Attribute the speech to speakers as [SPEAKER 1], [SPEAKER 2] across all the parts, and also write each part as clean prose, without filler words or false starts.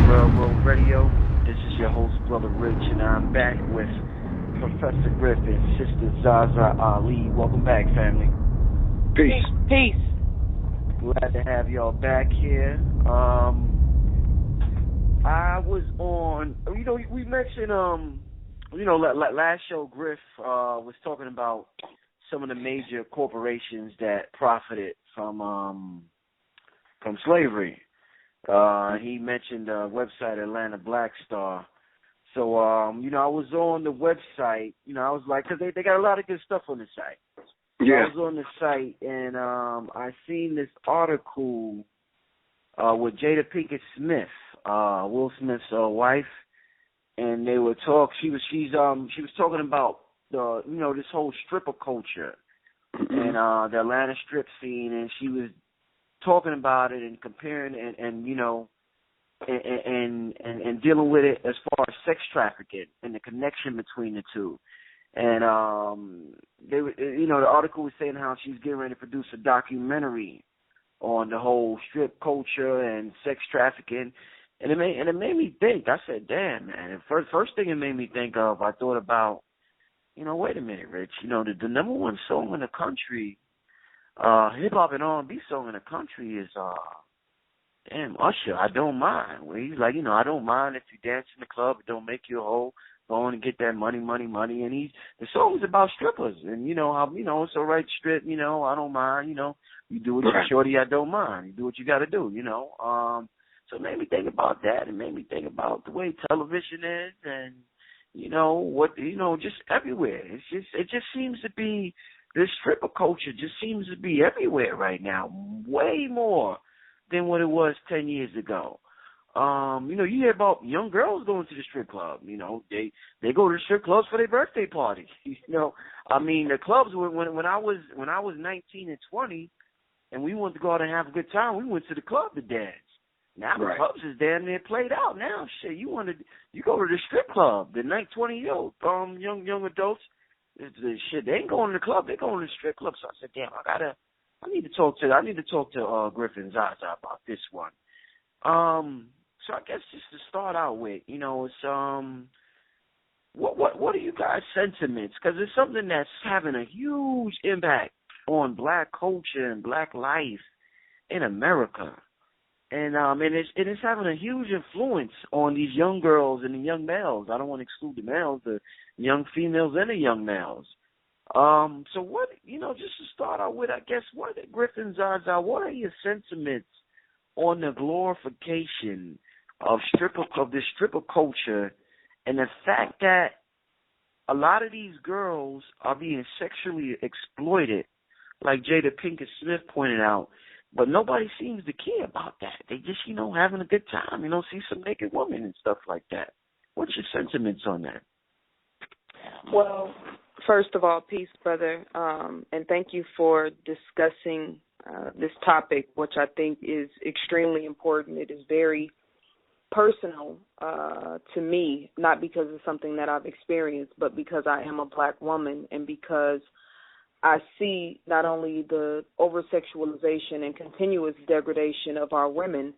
[SPEAKER 1] Real World Radio. This is your host, Brother Rich, and I'm back with Professor Griff and Sister Zaza Ali. Welcome back, family.
[SPEAKER 2] Peace.
[SPEAKER 3] Peace.
[SPEAKER 1] Glad to have y'all back here. I was on, we mentioned, last show Griff was talking about some of the major corporations that profited from slavery. He mentioned the website Atlanta Black Star. So, I was on the website, I was like, because they got a lot of good stuff on the site. So
[SPEAKER 2] Yeah.
[SPEAKER 1] I was on the site, and I seen this article with Jada Pinkett Smith, Will Smith's wife, and they were she was talking about this whole stripper culture and the Atlanta strip scene, and she was talking about it and comparing and dealing with it as far as sex trafficking and the connection between the two. And the article was saying how she's getting ready to produce a documentary on the whole strip culture and sex trafficking, and it made me think. I said, "Damn, man!" And first thing it made me think of, I thought about, wait a minute, Rich. The number one song in the country, hip hop and R&B song in the country is Usher. I Don't Mind. Where he's like, I don't mind if you dance in the club, it don't make you a hoe. Go on and get that money. And the song is about strippers. And, how, it's all right to strip, I don't mind, you do what you shorty, I don't mind. You do what you got to do, So it made me think about that. It made me think about the way television is and, just everywhere. It just seems to be, this stripper culture just seems to be everywhere right now, way more than what it was 10 years ago. You hear about young girls going to the strip club. They go to the strip clubs for their birthday parties. The clubs when I was 19 and 20, and we wanted to go out and have a good time, we went to the club to dance. Now the clubs is damn near played out. Now shit, you go to the strip club. The 20-year-old young adults, they ain't going to the club. They going to the strip club. So I said, damn, I need to talk to Griff and Zaza about this one. So I guess just to start out with, it's what are you guys' sentiments? Because it's something that's having a huge impact on black culture and black life in America, and it's having a huge influence on these young girls and the young males. I don't want to exclude the males, the young females and the young males. So what, just to start out with, I guess, Griff and Zaza, what are your sentiments on the glorification of the stripper culture and the fact that a lot of these girls are being sexually exploited, like Jada Pinkett Smith pointed out, but nobody seems to care about that. They just, having a good time, see some naked women and stuff like that. What's your sentiments on that?
[SPEAKER 3] Well, first of all, peace, brother, and thank you for discussing this topic, which I think is extremely important. It is very personal to me, not because it's something that I've experienced, but because I am a black woman and because I see not only the over-sexualization and continuous degradation of our women,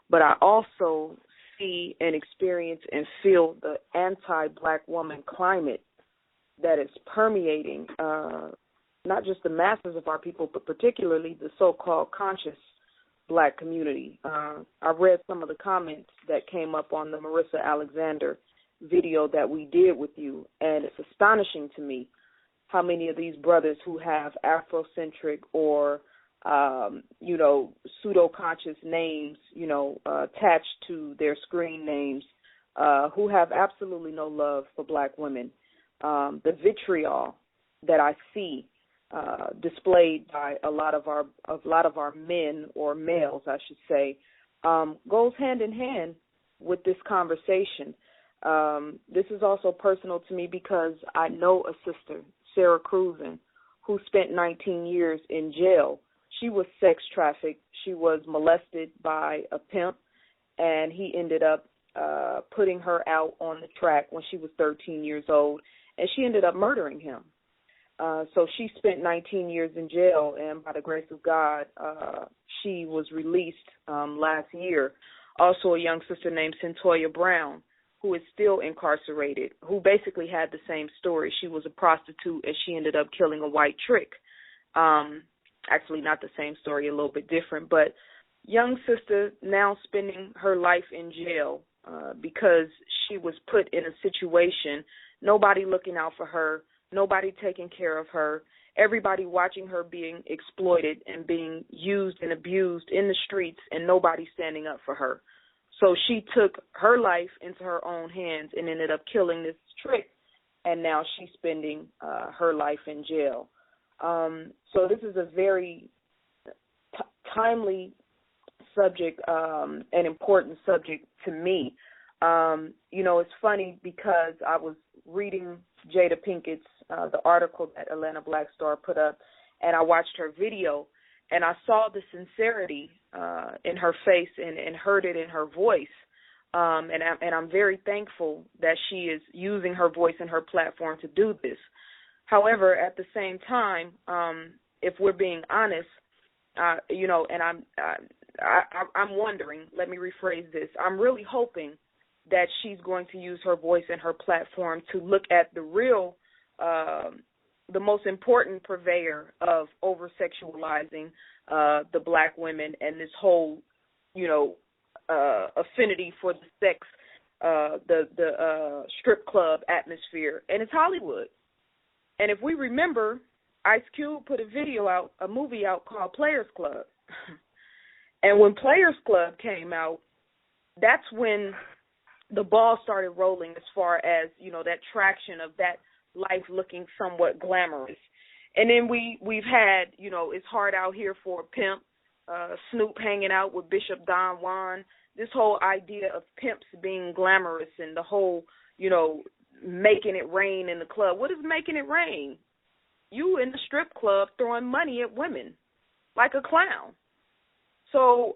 [SPEAKER 3] but I also see and experience and feel the anti-black woman climate that is permeating not just the masses of our people, but particularly the so-called conscious black community. I read some of the comments that came up on the Marissa Alexander video that we did with you, and it's astonishing to me how many of these brothers who have Afrocentric or, pseudo-conscious names, attached to their screen names, who have absolutely no love for black women. The vitriol that I see displayed by a lot of our men or males, I should say, goes hand in hand with this conversation. This is also personal to me because I know a sister, Sarah Cruzen, who spent 19 years in jail. She was sex trafficked. She was molested by a pimp, and he ended up putting her out on the track when she was 13 years old, and she ended up murdering him. So she spent 19 years in jail, and by the grace of God, she was released last year also a young sister named Centoya Brown, who is still incarcerated, who basically had the same story. She was a prostitute, and she ended up killing a white trick. Actually, not the same story, a little bit different, but young sister now spending her life in jail because she was put in a situation, nobody looking out for her, nobody taking care of her, everybody watching her being exploited and being used and abused in the streets, and nobody standing up for her. So she took her life into her own hands and ended up killing this trick, and now she's spending her life in jail. So this is a very timely subject, an important subject to me. It's funny because I was reading Jada Pinkett's, the article that Atlanta Black Star put up, and I watched her video, and I saw the sincerity in her face and heard it in her voice. And I'm very thankful that she is using her voice and her platform to do this. However, at the same time, if we're being honest, and I'm wondering, let me rephrase this, I'm really hoping that she's going to use her voice and her platform to look at the real, the most important purveyor of over-sexualizing the black women and this whole, affinity for the sex, the strip club atmosphere, and it's Hollywood. And if we remember, Ice Cube put a movie out called Players Club. And when Players Club came out, that's when the ball started rolling as far as, that traction of that life looking somewhat glamorous. And then we've had, It's Hard Out Here for a Pimp, Snoop hanging out with Bishop Don Juan, this whole idea of pimps being glamorous and the whole, making it rain in the club. What is making it rain? You in the strip club throwing money at women like a clown. So,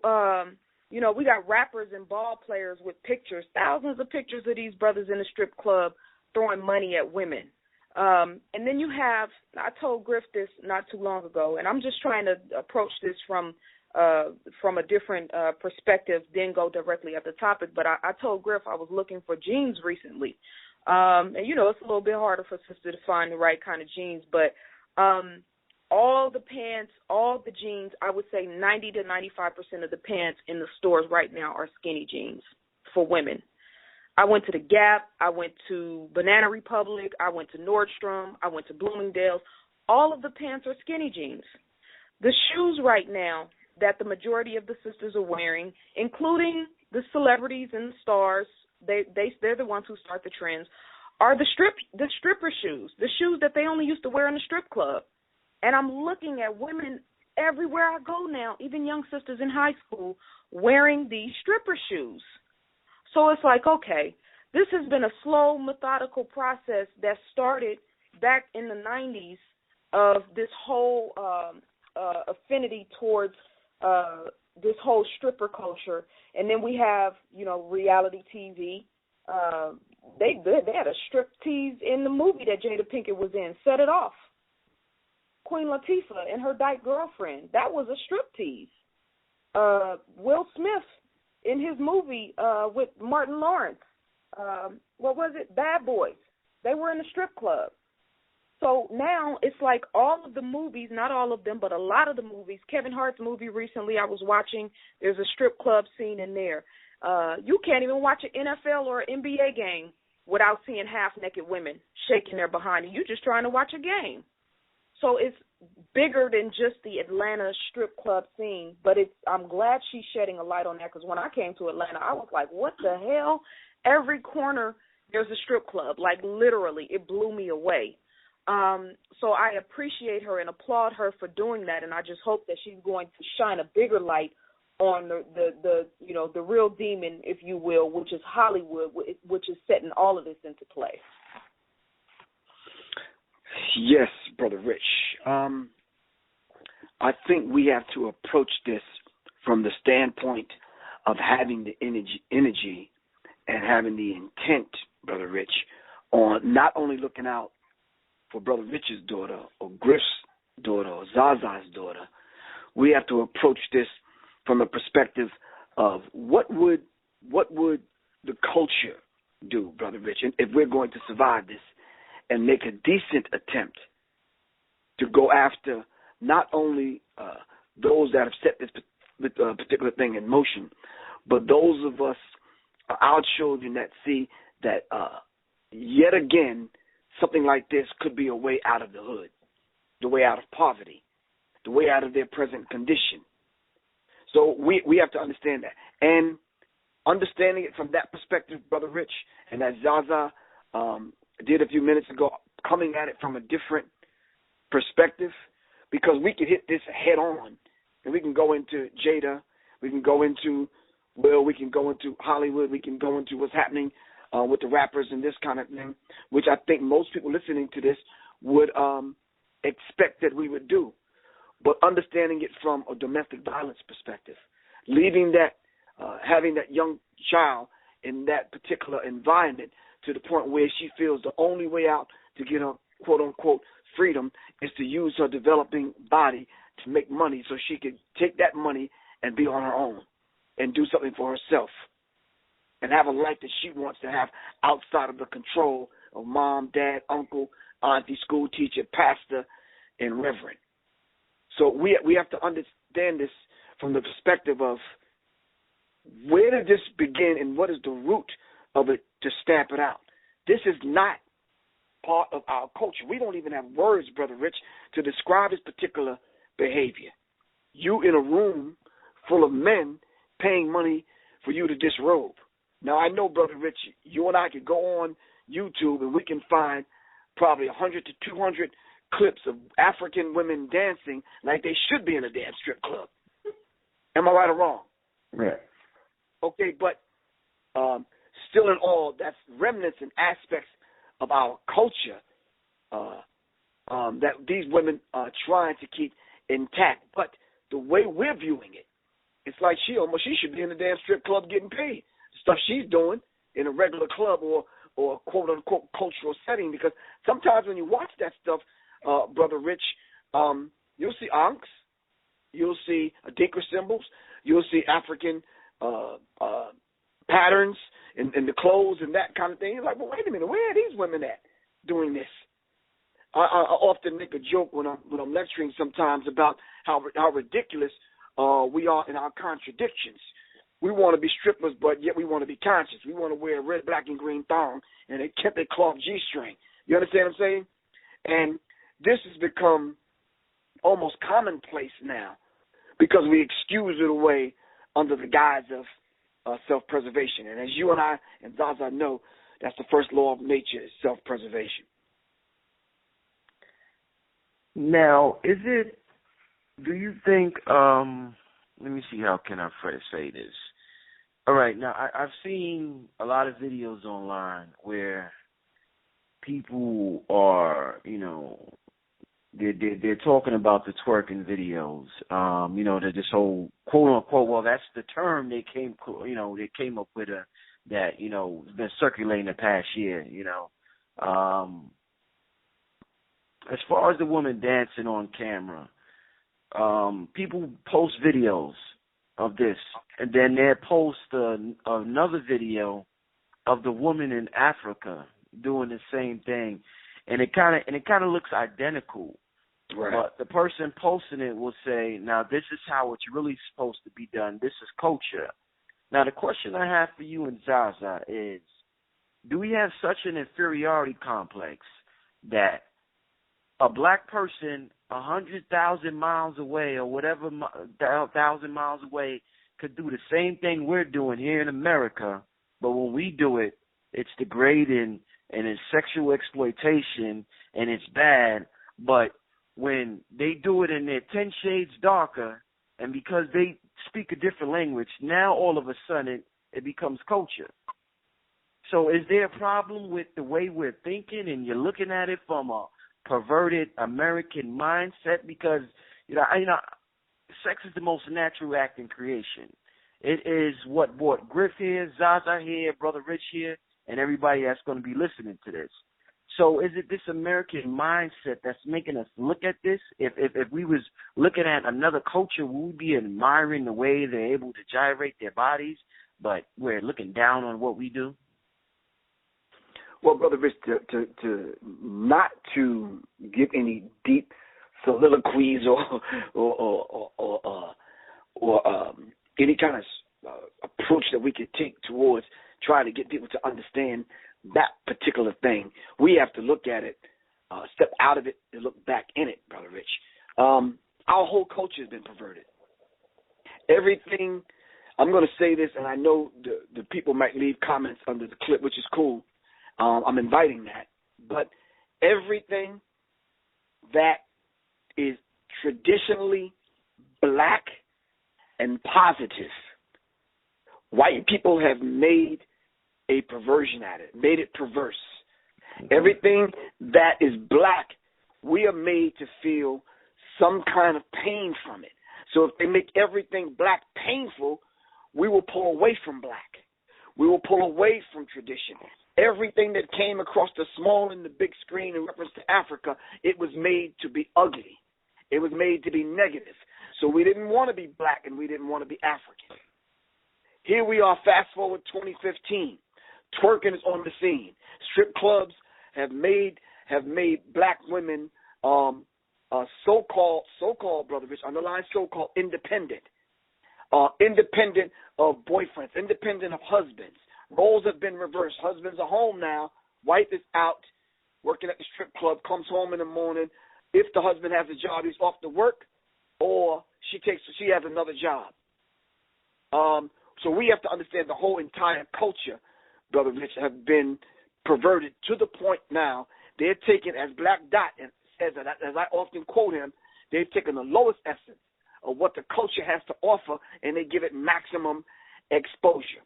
[SPEAKER 3] we got rappers and ball players with pictures, thousands of pictures of these brothers in the strip club throwing money at women. And then you have, I told Griff this not too long ago, and I'm just trying to approach this from a different perspective, then go directly at the topic. But I told Griff I was looking for jeans recently. And, it's a little bit harder for sister to find the right kind of jeans. But all the pants, all the jeans, I would say 90 to 95% of the pants in the stores right now are skinny jeans for women. I went to the Gap. I went to Banana Republic. I went to Nordstrom. I went to Bloomingdale's. All of the pants are skinny jeans. The shoes right now that the majority of the sisters are wearing, including the celebrities and the stars, they're the ones who start the trends, are the stripper shoes, the shoes that they only used to wear in the strip club. And I'm looking at women everywhere I go now, even young sisters in high school, wearing these stripper shoes. So it's like, okay, this has been a slow, methodical process that started back in the 90s of this whole affinity towards this whole stripper culture. And then we have, reality TV. They had a strip tease in the movie that Jada Pinkett was in, Set It Off. Queen Latifah and her dyke girlfriend, that was a strip tease. Will Smith in his movie with Martin Lawrence, what was it? Bad Boys. They were in the strip club. So now it's like all of the movies, not all of them, but a lot of the movies, Kevin Hart's movie recently I was watching, there's a strip club scene in there. You can't even watch an NFL or an NBA game without seeing half-naked women shaking their behind. You're just trying to watch a game. So it's bigger than just the Atlanta strip club scene, but I'm glad she's shedding a light on that, because when I came to Atlanta, I was like, what the hell? Every corner there's a strip club. Like, literally, it blew me away. So I appreciate her and applaud her for doing that, and I just hope that she's going to shine a bigger light on the real demon, if you will, which is Hollywood, which is setting all of this into play.
[SPEAKER 1] Yes, Brother Rich. I think we have to approach this from the standpoint of having the energy and having the intent, Brother Rich, on not only looking out for Brother Rich's daughter or Griff's daughter or Zaza's daughter. We have to approach this from a perspective of what would
[SPEAKER 2] what would the culture do, Brother Rich, if we're going to survive this and make a decent attempt to go after not only those that have set this particular thing in motion, but those of us, our children, that see that yet again something like this could be a way out of the hood, the way out of poverty, the way out of their present condition. So we have to understand that. And understanding it from that perspective, Brother Rich, and as Zaza did a few minutes ago, coming at it from a different perspective, because we can hit this head on, and we can go into Jada, we can go into Will, we can go into Hollywood, we can go into what's happening with the rappers and this kind of thing, which I think most people listening to this would expect that we would do. But understanding it from a domestic violence perspective, leaving that, having that young child in that particular environment to the point where she feels the only way out to get her quote-unquote freedom is to use her developing body to make money so she can take that money and be on her own and do something for herself and have a life that she wants to have outside of the control of mom, dad, uncle, auntie, school teacher, pastor, and reverend. So we have to understand this from the perspective of where did this begin and what is the root of it to stamp it out. This is not part of our culture. We don't even have words, Brother Rich, to describe this particular behavior. You in a room full of men paying money for you to disrobe. Now, I know, Brother Rich, you and I could go on YouTube and we can find probably 100 to 200 clips of African women dancing like they should be in a damn strip club. Am I right or wrong?
[SPEAKER 1] Right.
[SPEAKER 2] Okay, but still in all, that's remnants and aspects of our culture that these women are trying to keep intact. But the way we're viewing it, it's like she should be in a damn strip club getting paid. The stuff she's doing in a regular club or quote-unquote cultural setting, because sometimes when you watch that stuff, Brother Rich, you'll see ankhs, you'll see Adinkra symbols, you'll see African patterns in the clothes and that kind of thing. You're like, well, wait a minute, where are these women at doing this? I often make a joke when I'm lecturing sometimes about how ridiculous we are in our contradictions. We want to be strippers, but yet we want to be conscious. We want to wear a red, black, and green thong and a kente cloth G-string. You understand what I'm saying? And this has become almost commonplace now because we excuse it away under the guise of self-preservation. And as you and I and Zaza know, that's the first law of nature, is self-preservation.
[SPEAKER 1] Now, do you think, let me see, how can I say this? All right, now, I've seen a lot of videos online where people are, they're talking about the twerking videos, that this whole quote-unquote, well, that's the term they came up with, that, has been circulating the past year, As far as the woman dancing on camera, people post videos of this, and then they post another video of the woman in Africa doing the same thing, and it kind of looks identical.
[SPEAKER 2] Right.
[SPEAKER 1] But the person posting it will say, "Now this is how it's really supposed to be done. This is culture." Now the question I have for you and Zaza is, do we have such an inferiority complex that a black person 100,000 miles away or whatever 1,000 miles away could do the same thing we're doing here in America, but when we do it, it's degrading and it's sexual exploitation and it's bad, but when they do it and they're 10 shades darker and because they speak a different language, now all of a sudden it becomes culture. So is there a problem with the way we're thinking and you're looking at it from a perverted American mindset? Because sex is the most natural act in creation. It is what brought Griff here, Zaza here, Brother Rich here, and everybody that's going to be listening to this. So is it this American mindset that's making us look at this? If we was looking at another culture, would we be admiring the way they're able to gyrate their bodies, but we're looking down on what we do?
[SPEAKER 2] Well, Brother Rich, to not to give any deep soliloquies or any kind of approach that we could take towards trying to get people to understand that particular thing, we have to look at it, step out of it, and look back in it, Brother Rich. Our whole culture has been perverted. Everything, I'm going to say this, and I know the people might leave comments under the clip, which is cool. I'm inviting that. But everything that is traditionally black and positive, white people have made a perversion at it, made it perverse. Everything that is black, we are made to feel some kind of pain from it. So if they make everything black painful, we will pull away from black. We will pull away from tradition. Everything that came across the small and the big screen in reference to Africa, it was made to be ugly. It was made to be negative. So we didn't want to be black and we didn't want to be African. Here we are, fast forward 2015. Twerking is on the scene. Strip clubs have made black women so-called, Brother Rich, underline so-called independent. Independent of boyfriends, independent of husbands. Roles have been reversed. Husbands are home now. Wife is out working at the strip club, comes home in the morning. If the husband has a job, he's off to work, or she has another job. So we have to understand the whole entire culture, Brother Rich, have been perverted to the point now they're taking, as Black Dot says, as I often quote him, they've taken the lowest essence of what the culture has to offer, and they give it maximum exposure.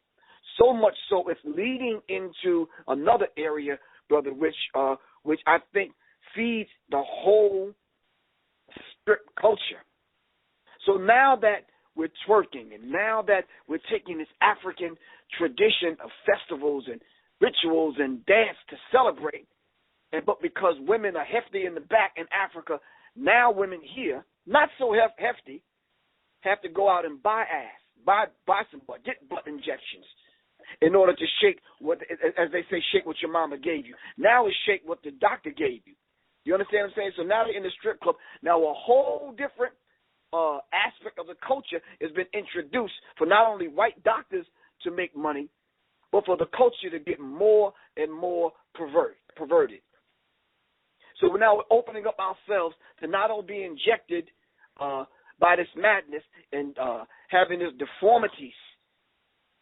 [SPEAKER 2] So much so it's leading into another area, Brother Rich, which I think feeds the whole strip culture. So now that we're twerking, and now that we're taking this African tradition of festivals and rituals and dance to celebrate, but because women are hefty in the back in Africa, now women here, not so hefty, have to go out and buy ass, buy some butt, get butt injections in order to shake what, as they say, shake what your mama gave you. Now it's shake what the doctor gave you. You understand what I'm saying? So now they're in the strip club. Now a whole different aspect of the culture has been introduced for not only white doctors to make money, but for the culture to get more and more perverted. So now we're opening up ourselves to not only be injected by this madness and having these deformities.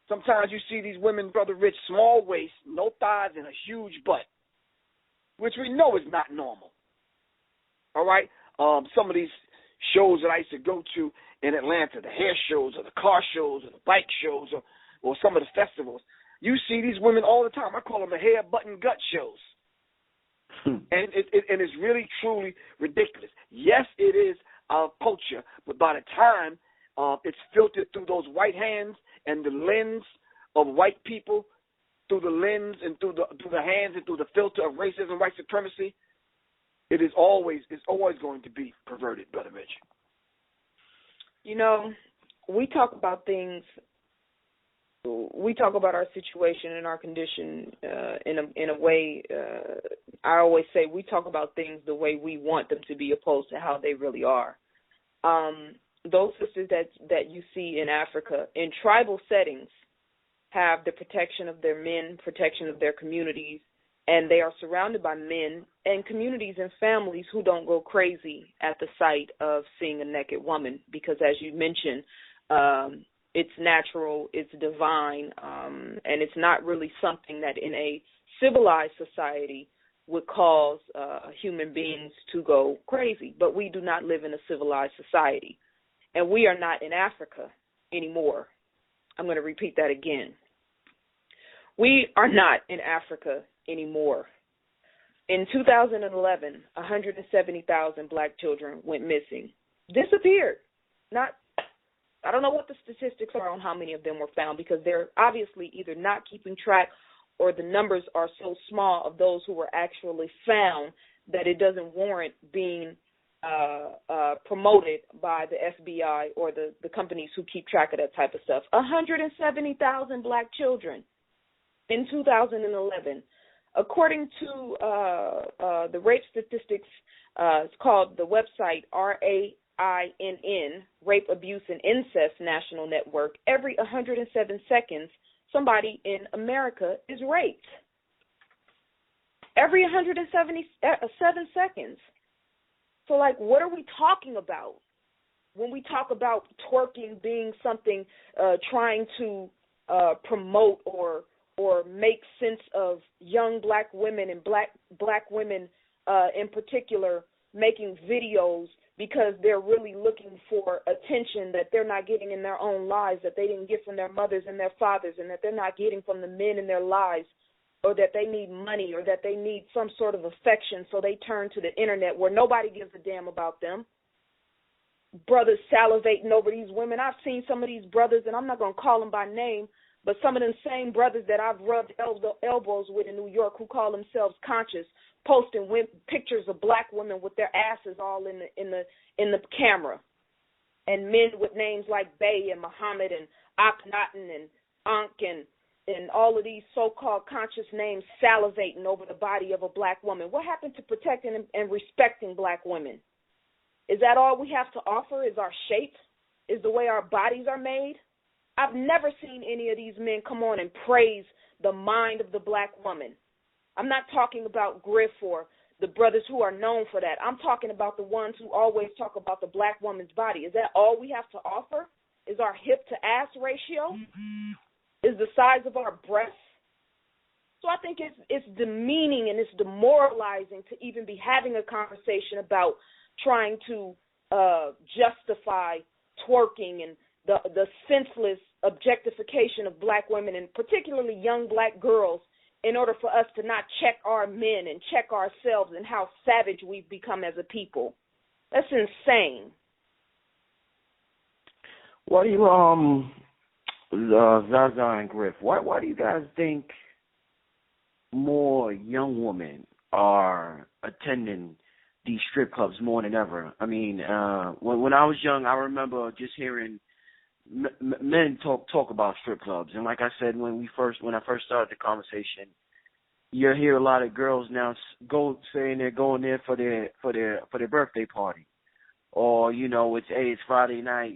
[SPEAKER 2] Sometimes you see these women, Brother Rich, small waist, no thighs, and a huge butt, which we know is not normal. All right? Some of these shows that I used to go to in Atlanta, the hair shows or the car shows or the bike shows or some of the festivals, you see these women all the time. I call them the hair, butt, and gut shows. And it's really, truly ridiculous. Yes, it is our culture, but by the time it's filtered through those white hands and the lens of white people, through the lens and through the hands and through the filter of racism, white supremacy, it's always going to be perverted, Brother Rich.
[SPEAKER 3] You know, we talk about things. We talk about our situation and our condition in a way. I always say we talk about things the way we want them to be, opposed to how they really are. Those sisters that you see in Africa in tribal settings have the protection of their men, protection of their communities, and they are surrounded by men and communities and families who don't go crazy at the sight of seeing a naked woman, because, as you mentioned, it's natural, it's divine, and it's not really something that in a civilized society would cause human beings to go crazy. But we do not live in a civilized society, and we are not in Africa anymore. I'm going to repeat that again. We are not in Africa anymore. In 2011, 170,000 black children went missing, disappeared. I don't know what the statistics are on how many of them were found, because they're obviously either not keeping track or the numbers are so small of those who were actually found that it doesn't warrant being promoted by the FBI or the companies who keep track of that type of stuff. 170,000 black children in 2011. According to the rape statistics, it's called the website RAINN, Rape, Abuse, and Incest National Network, every 107 seconds, somebody in America is raped. Every 177 seconds. So, like, what are we talking about when we talk about twerking being something trying to promote or make sense of young black women and black women in particular making videos because they're really looking for attention that they're not getting in their own lives, that they didn't get from their mothers and their fathers, and that they're not getting from the men in their lives, or that they need money, or that they need some sort of affection, so they turn to the internet where nobody gives a damn about them. Brothers salivating over these women. I've seen some of these brothers, and I'm not going to call them by name, but some of them same brothers that I've rubbed elbows with in New York who call themselves conscious, posting pictures of black women with their asses all in the camera, and men with names like Bey and Muhammad and Akhenaten and Ankh and all of these so-called conscious names salivating over the body of a black woman. What happened to protecting and respecting black women? Is that all we have to offer? Is our shape? Is the way our bodies are made? I've never seen any of these men come on and praise the mind of the black woman. I'm not talking about Griff or the brothers who are known for that. I'm talking about the ones who always talk about the black woman's body. Is that all we have to offer? Is our hip-to-ass ratio? Is the size of our breasts? So I think it's demeaning and it's demoralizing to even be having a conversation about trying to justify twerking and the senseless objectification of black women and particularly young black girls in order for us to not check our men and check ourselves and how savage we've become as a people. That's insane.
[SPEAKER 1] What do you, Zaza and Griff, why do you guys think more young women are attending these strip clubs more than ever? I mean, when I was young, I remember just hearing men talk about strip clubs, and like I said, when I first started the conversation, you hear a lot of girls now saying they're going there for their birthday party, or it's Friday night,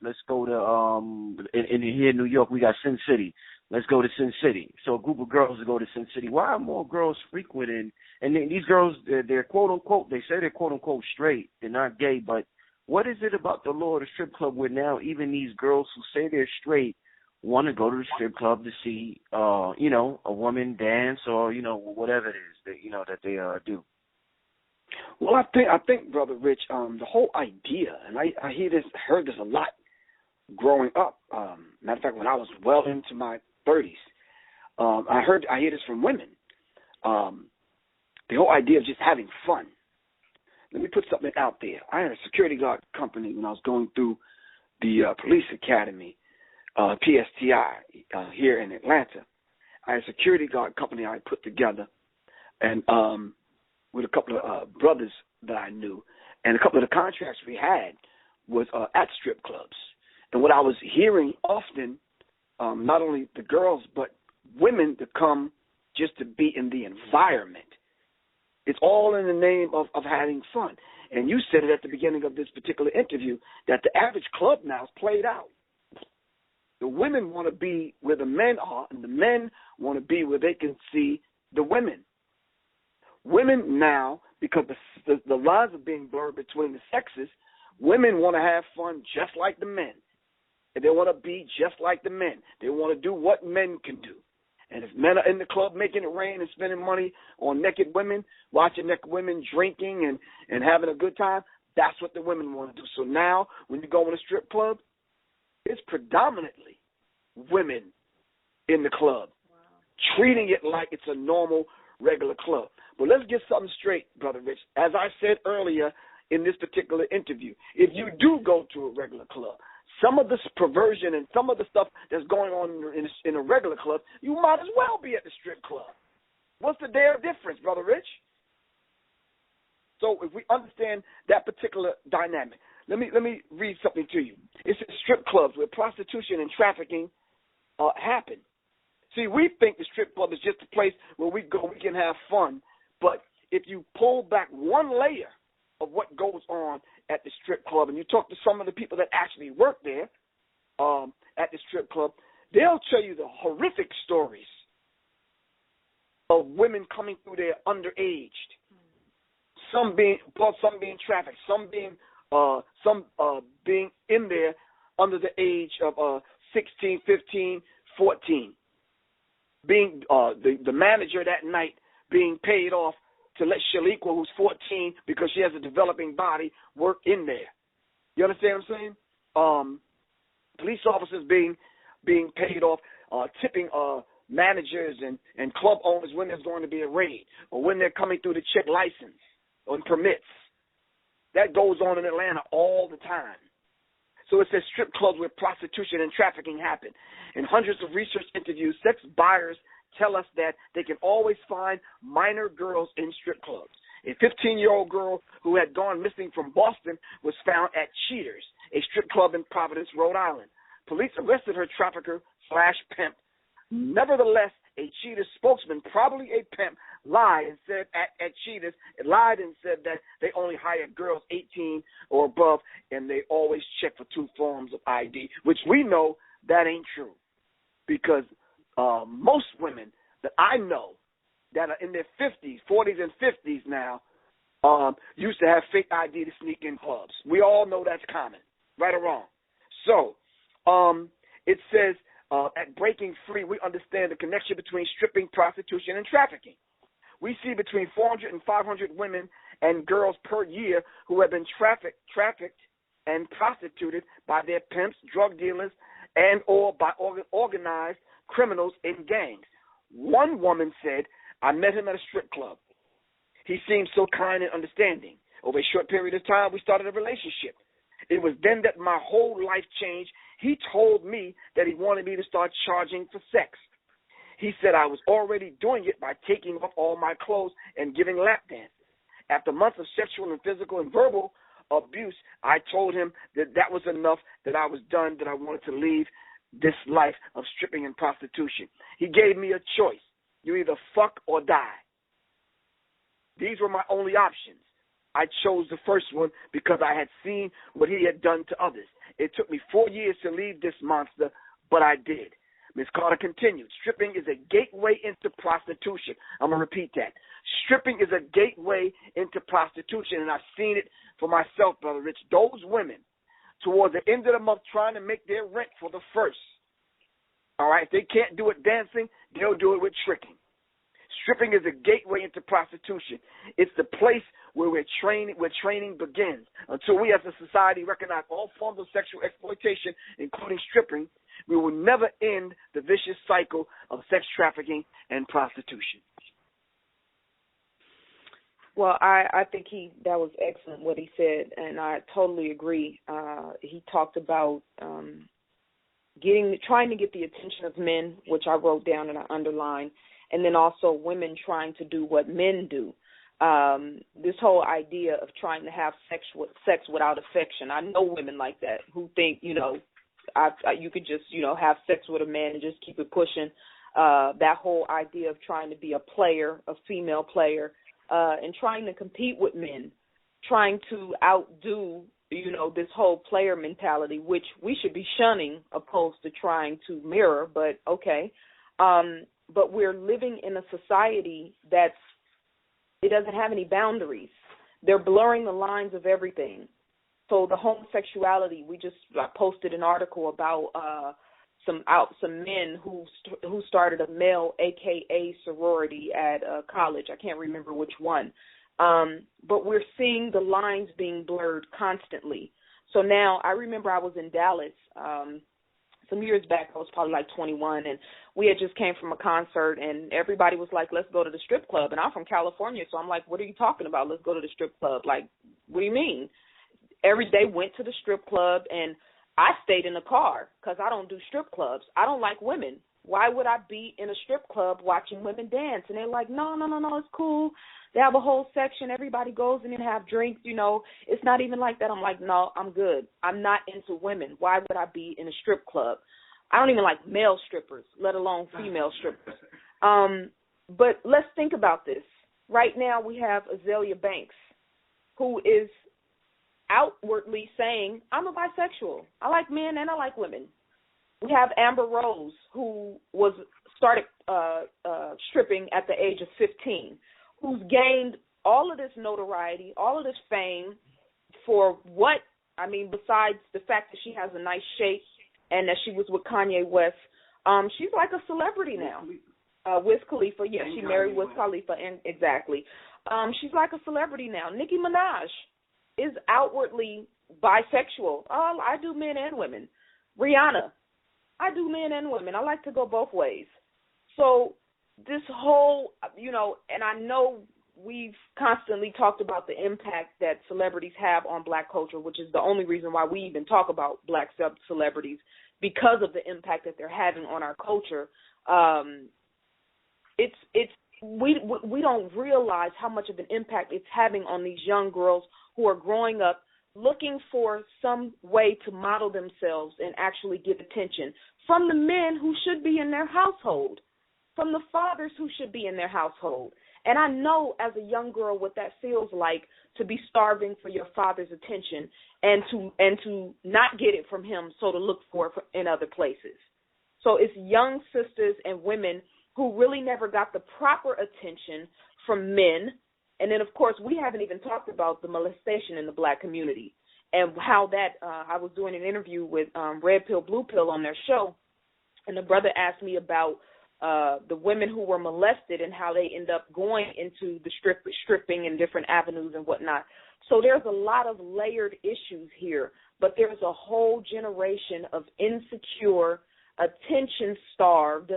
[SPEAKER 1] let's go to here in New York we got Sin City, let's go to Sin City. So a group of girls go to Sin City. Why are more girls frequenting? And these girls, they're quote unquote, they say they're quote unquote straight, they're not gay, but what is it about the law of the strip club where now even these girls who say they're straight want to go to the strip club to see, a woman dance or, whatever it is that they do?
[SPEAKER 2] Well, I think, Brother Rich, the whole idea, and I heard this a lot growing up. Matter of fact, when I was well into my 30s, I hear this from women. The whole idea of just having fun. Let me put something out there. I had a security guard company when I was going through the police academy, PSTI, here in Atlanta. I had a security guard company I put together, and with a couple of brothers that I knew, and a couple of the contracts we had was at strip clubs. And what I was hearing often, not only the girls but women to come just to be in the environment. It's all in the name of having fun. And you said it at the beginning of this particular interview that the average club now is played out. The women want to be where the men are, and the men want to be where they can see the women. Women now, because the lines are being blurred between the sexes, women want to have fun just like the men. And they want to be just like the men. They want to do what men can do. And if men are in the club making it rain and spending money on naked women, watching naked women drinking and having a good time, that's what the women want to do. So now when you go in a strip club, it's predominantly women in the club, treating it like it's a normal, regular club. But let's get something straight, Brother Rich. As I said earlier in this particular interview, if you do go to a regular club, some of this perversion and some of the stuff that's going on in a regular club, you might as well be at the strip club. What's the damn difference, Brother Rich? So if we understand that particular dynamic, let me read something to you. It says strip clubs where prostitution and trafficking happen. See, we think the strip club is just a place where we go, we can have fun. But if you pull back one layer of what goes on at the strip club, and you talk to some of the people that actually work there at the strip club, they'll tell you the horrific stories of women coming through there underaged, some being trafficked, some being in there under the age of 16, 15, 14. Being the manager that night being paid off to let Shaliqua, who's 14, because she has a developing body, work in there. You understand what I'm saying? Police officers being paid off, tipping managers and club owners when there's going to be a raid or when they're coming through to check license or permits. That goes on in Atlanta all the time. So it says strip clubs where prostitution and trafficking happen. In hundreds of research interviews, sex buyers tell us that they can always find minor girls in strip clubs. A 15-year-old girl who had gone missing from Boston was found at Cheaters, a strip club in Providence, Rhode Island. Police arrested her trafficker/pimp. Nevertheless, a Cheaters spokesman, probably a pimp, lied and said at Cheaters, that they only hire girls 18 or above, and they always check for 2 forms of ID, which we know that ain't true, because most women that I know that are in their 50s, 40s, and 50s now used to have fake ID to sneak in clubs. We all know that's common, right or wrong. So it says, at Breaking Free, we understand the connection between stripping, prostitution, and trafficking. We see between 400 and 500 women and girls per year who have been trafficked and prostituted by their pimps, drug dealers, and or by organized criminals in gangs. One woman said, I met him at a strip club. He seemed so kind and understanding. Over a short period of time, we started a relationship. It was then that my whole life changed. He told me that he wanted me to start charging for sex. He said I was already doing it by taking off all my clothes and giving lap dances. After months of sexual and physical and verbal abuse, I told him that that was enough, that I was done, that I wanted to leave this life of stripping and prostitution. He gave me a choice. You either fuck or die. These were my only options. I chose the first one because I had seen what he had done to others. It took me 4 years to leave this monster, but I did. Ms. Carter continued, stripping is a gateway into prostitution. I'm going to repeat that. Stripping is a gateway into prostitution, and I've seen it for myself, Brother Rich. Those women, towards the end of the month, trying to make their rent for the first. All right, if they can't do it dancing, they'll do it with tricking. Stripping is a gateway into prostitution. It's the place where training begins. Until we as a society recognize all forms of sexual exploitation, including stripping, we will never end the vicious cycle of sex trafficking and prostitution.
[SPEAKER 3] Well, I think that was excellent what he said, and I totally agree. He talked about trying to get the attention of men, which I wrote down and I underlined, and then also women trying to do what men do. This whole idea of trying to have sex without affection. I know women like that who think, you could just, have sex with a man and just keep it pushing. That whole idea of trying to be a player, a female player, and trying to compete with men, trying to outdo, this whole player mentality, which we should be shunning opposed to trying to mirror, but okay. But we're living in a society it doesn't have any boundaries. They're blurring the lines of everything. So the homosexuality, we just posted an article about some men who started a male AKA sorority at college. I can't remember which one. But we're seeing the lines being blurred constantly. So now I remember I was in Dallas some years back. I was probably like 21, and we had just came from a concert, and everybody was like, let's go to the strip club. And I'm from California, so I'm like, what are you talking about? Let's go to the strip club. Like, what do you mean? Every day went to the strip club, and I stayed in the car because I don't do strip clubs. I don't like women. Why would I be in a strip club watching women dance? And they're like, no, it's cool. They have a whole section. Everybody goes in and have drinks, It's not even like that. I'm like, no, I'm good. I'm not into women. Why would I be in a strip club? I don't even like male strippers, let alone female strippers. But let's think about this. Right now we have Azalea Banks, who is outwardly saying, I'm a bisexual. I like men and I like women. We have Amber Rose, who started stripping at the age of 15, who's gained all of this notoriety, all of this fame for what? I mean, besides the fact that she has a nice shape and that she was with Kanye West, she's like a celebrity now. Wiz Khalifa, yeah, she married Wiz Khalifa, and exactly. She's like a celebrity now. Nicki Minaj is outwardly bisexual. I do men and women. Rihanna, I do men and women. I like to go both ways. So this whole, and I know we've constantly talked about the impact that celebrities have on black culture, which is the only reason why we even talk about black celebrities, because of the impact that they're having on our culture. We don't realize how much of an impact it's having on these young girls who are growing up looking for some way to model themselves and actually get attention from the men who should be in their household, from the fathers who should be in their household. And I know as a young girl what that feels like, to be starving for your father's attention and to not get it from him, so to look for it in other places. So it's young sisters and women who really never got the proper attention from men. And then, of course, we haven't even talked about the molestation in the black community and how that I was doing an interview with Red Pill, Blue Pill on their show, and the brother asked me about the women who were molested and how they end up going into the stripping and different avenues and whatnot. So there's a lot of layered issues here, but there's a whole generation of insecure, attention-starved,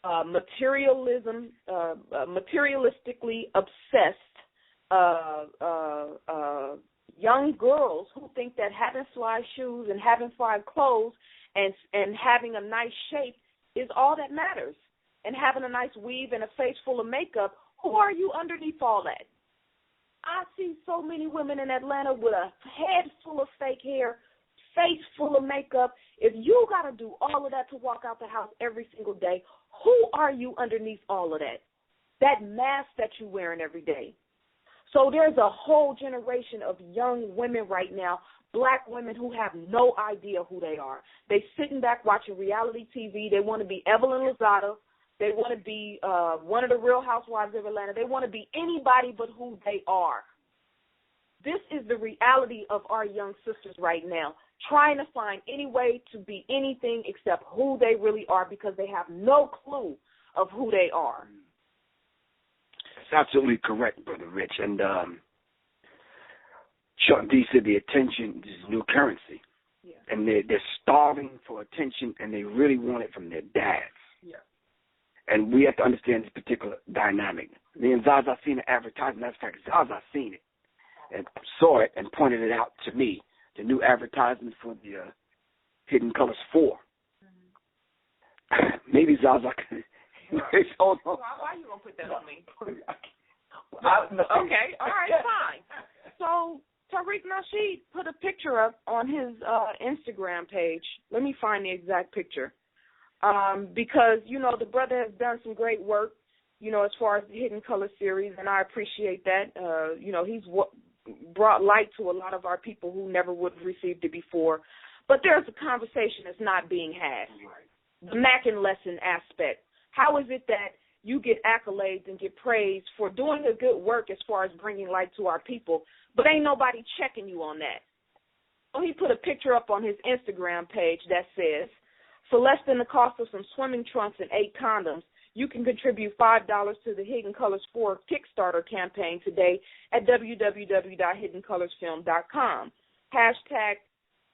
[SPEAKER 3] materialistically obsessed young girls who think that having fly shoes and having fly clothes and having a nice shape is all that matters. And having a nice weave and a face full of makeup, who are you underneath all that? I see so many women in Atlanta with a head full of fake hair, face full of makeup. If you got to do all of that to walk out the house every single day, who are you underneath all of that? That mask that you're wearing every day. So there's a whole generation of young women right now, black women, who have no idea who they are. They sitting back watching reality TV. They want to be Evelyn Lozada. They want to be one of the Real Housewives of Atlanta. They want to be anybody but who they are. This is the reality of our young sisters right now, trying to find any way to be anything except who they really are, because they have no clue of who they are.
[SPEAKER 2] That's absolutely correct, Brother Rich. And Chuck D said the attention is new currency. Yeah. And they're starving for attention, and they really want it from their dads. Yeah. And we have to understand this particular dynamic. Me and Zaza seen the advertisement. Matter of fact, Zaza seen it and saw it and pointed it out to me, the new advertisement for the Hidden Colors 4. Mm-hmm. Maybe Zaza can... Hold on.
[SPEAKER 3] Why are you going to put that on me? Okay, all right, fine. So Tariq Nasheed put a picture up on his Instagram page. Let me find the exact picture. Because, the brother has done some great work, as far as the Hidden Color series, and I appreciate that. He's brought light to a lot of our people who never would have received it before. But there's a conversation that's not being had. The Mackin lesson aspect. How is it that you get accolades and get praised for doing a good work as far as bringing light to our people, but ain't nobody checking you on that? So he put a picture up on his Instagram page that says, for less than the cost of some swimming trunks and 8 condoms, you can contribute $5 to the Hidden Colors 4 Kickstarter campaign today at www.hiddencolorsfilm.com. Hashtag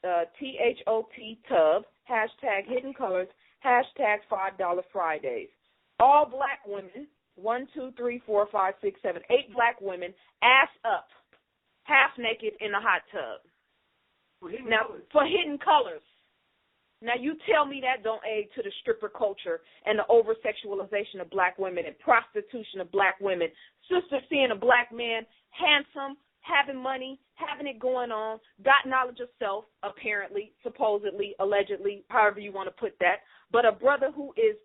[SPEAKER 3] THOT-Tub, hashtag Hidden Colors, hashtag $5 Fridays. All black women, 1, 2, 3, 4, 5, 6, 7, 8 black women, ass up, half naked in a hot tub. For Hidden Colors. Now, you tell me that don't aid to the stripper culture and the over-sexualization of black women and prostitution of black women. Sisters seeing a black man, handsome, having money, having it going on, got knowledge of self, apparently, supposedly, allegedly, however you want to put that, but a brother who is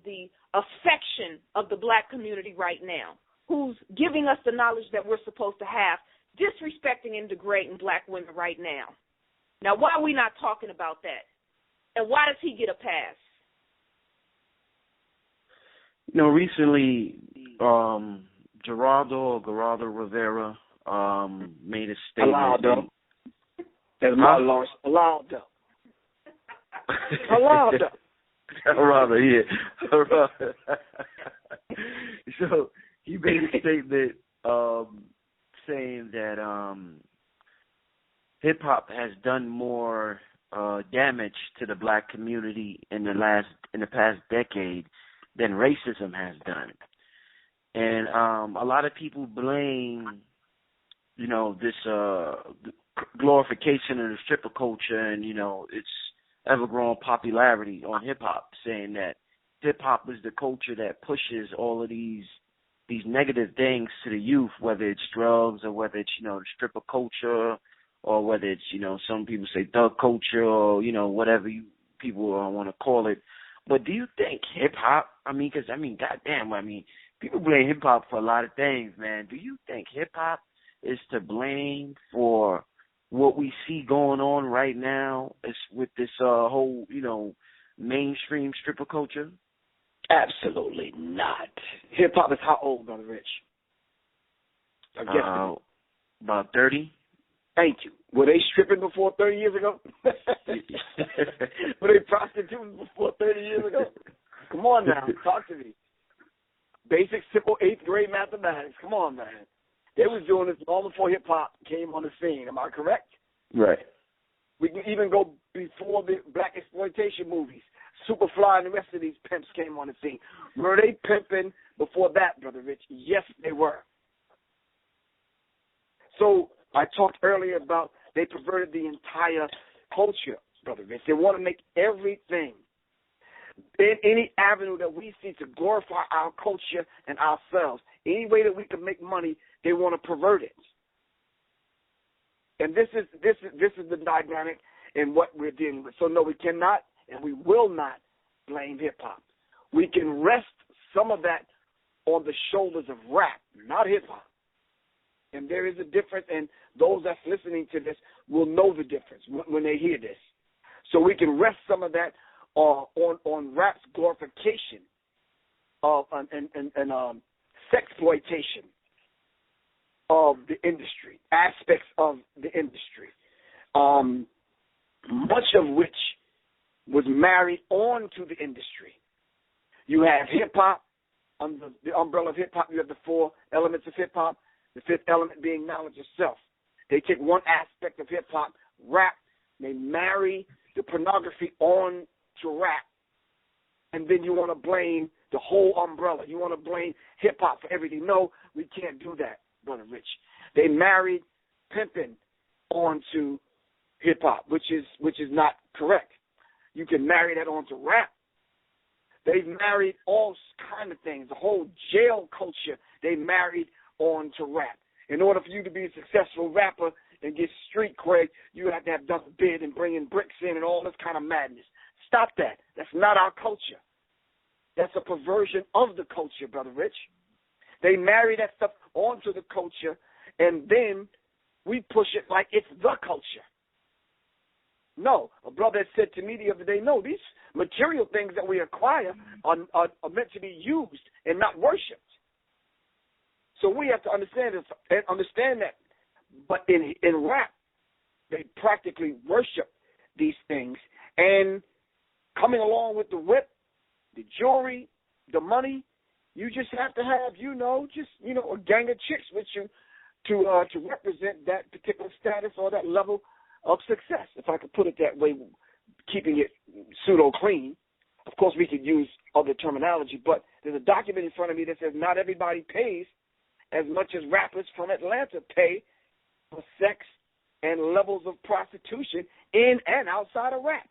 [SPEAKER 3] the affection of the black community right now, who's giving us the knowledge that we're supposed to have, disrespecting and degrading black women right now. Now, why are we not talking about that? And why does he get a pass?
[SPEAKER 1] You know, recently, Geraldo Rivera made a statement.
[SPEAKER 2] Alaudo. That's my loss. Alaudo. Alaudo.
[SPEAKER 1] Alaudo, yeah. So he made a statement saying that hip-hop has done more damage to the black community in the past decade than racism has done. And a lot of people blame, you know, this glorification of the stripper culture and, you know, its ever-growing popularity on hip-hop, saying that hip-hop is the culture that pushes all of these negative things to the youth, whether it's drugs or whether it's, you know, the stripper culture, or whether it's, you know, some people say thug culture, or, you know, whatever you people want to call it. But do you think hip-hop, goddamn, people blame hip-hop for a lot of things, man. Do you think hip-hop is to blame for what we see going on right now with this whole, you know, mainstream stripper culture?
[SPEAKER 2] Absolutely not. Hip-hop is how old, Brother Rich? I guess
[SPEAKER 1] about 30.
[SPEAKER 2] Thank you. Were they stripping before 30 years ago? Were they prostituting before 30 years ago? Come on now, talk to me. Basic, simple 8th grade mathematics. Come on, man. They was doing this long before hip-hop came on the scene. Am I correct?
[SPEAKER 1] Right.
[SPEAKER 2] We can even go before the black exploitation movies. Superfly and the rest of these pimps came on the scene. Were they pimping before that, Brother Rich? Yes, they were. So I talked earlier about they perverted the entire culture, Brother Rich. They want to make everything in any avenue that we see to glorify our culture and ourselves. Any way that we can make money, they want to pervert it. And this is the dynamic in what we're dealing with. So no, we cannot and we will not blame hip-hop. We can rest some of that on the shoulders of rap, not hip-hop. And there is a difference, and those that's listening to this will know the difference when they hear this. So we can rest some of that on rap's glorification of and sexploitation of the industry, aspects of the industry, much of which was married on to the industry. You have hip-hop, under the umbrella of hip-hop, you have the 4 elements of hip-hop, the 5th element being knowledge of self. They take one aspect of hip-hop, rap, they marry the pornography on to rap, and then you want to blame the whole umbrella. You want to blame hip-hop for everything. No, we can't do that, Brother Rich. They married pimping onto hip-hop, which is not correct. You can marry that onto rap. They've married all kind of things. The whole jail culture, they married onto rap. In order for you to be a successful rapper and get street cred, you have to have done a bid and bringing bricks in and all this kind of madness. Stop that. That's not our culture. That's a perversion of the culture, Brother Rich. They marry that stuff onto the culture, and then we push it like it's the culture. No, a brother said to me the other day, no, these material things that we acquire are meant to be used and not worshipped. So we have to understand that. But in rap, they practically worship these things. And coming along with the whip, the jewelry, the money, you just have to have, a gang of chicks with you to represent that particular status or that level of success, if I could put it that way, keeping it pseudo-clean. Of course, we could use other terminology, but there's a document in front of me that says not everybody pays as much as rappers from Atlanta pay for sex and levels of prostitution in and outside of rap.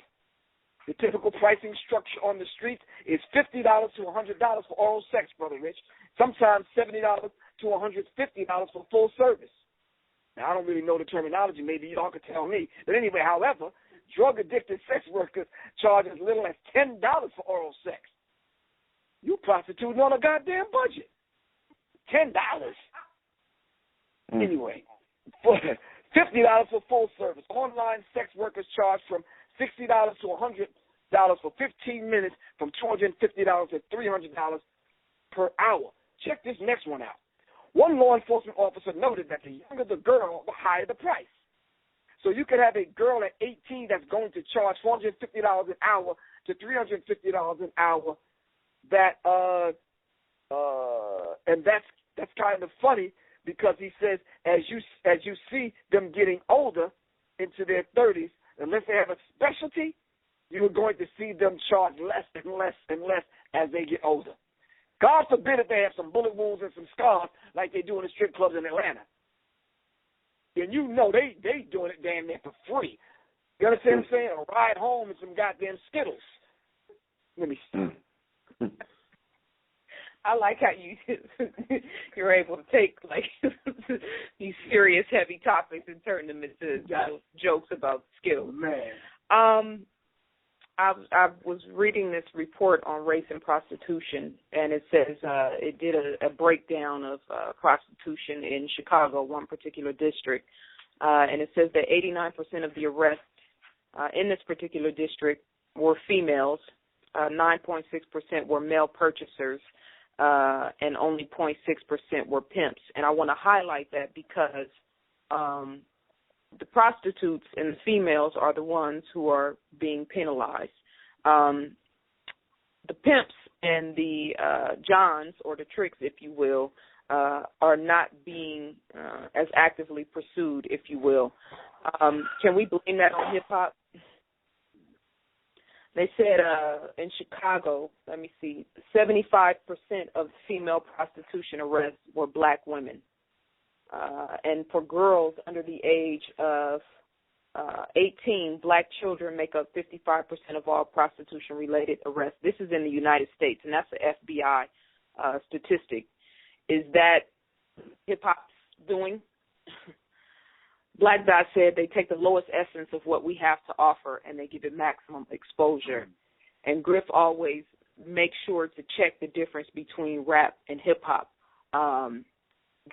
[SPEAKER 2] The typical pricing structure on the streets is $50 to $100 for oral sex, Brother Rich. Sometimes $70 to $150 for full service. Now, I don't really know the terminology. Maybe y'all could tell me. But anyway, however, drug-addicted sex workers charge as little as $10 for oral sex. You prostituting on a goddamn budget. $10. Anyway, for $50 for full service. Online sex workers charge from $60 to $100 for 15 minutes, from $250 to $300 per hour. Check this next one out. One law enforcement officer noted that the younger the girl, the higher the price. So you could have a girl at 18 that's going to charge $450 an hour to $350 an hour. And that's kind of funny, because he says as you see them getting older into their 30s, unless they have a specialty, you're going to see them charge less and less and less as they get older. God forbid if they have some bullet wounds and some scars like they do in the strip clubs in Atlanta. And you know they doing it damn near for free. You understand what I'm saying? A ride home and some goddamn Skittles. Let me see.
[SPEAKER 3] I like how you're able to take like these serious, heavy topics and turn them into jokes about skills.
[SPEAKER 2] Man,
[SPEAKER 3] I was reading this report on race and prostitution, and it says it did a breakdown of prostitution in Chicago, one particular district, and it says that 89% of the arrests in this particular district were females, 9.6% were male purchasers, and only 0.6% were pimps. And I want to highlight that because the prostitutes and the females are the ones who are being penalized. The pimps and the Johns, or the tricks, if you will, are not being as actively pursued, if you will. Can we blame that on hip-hop? They said in Chicago, 75% of female prostitution arrests were black women. And for girls under the age of 18, black children make up 55% of all prostitution-related arrests. This is in the United States, and that's the FBI statistic. Is that hip-hop's doing? Black Dot said they take the lowest essence of what we have to offer and they give it maximum exposure. And Griff always makes sure to check the difference between rap and hip-hop.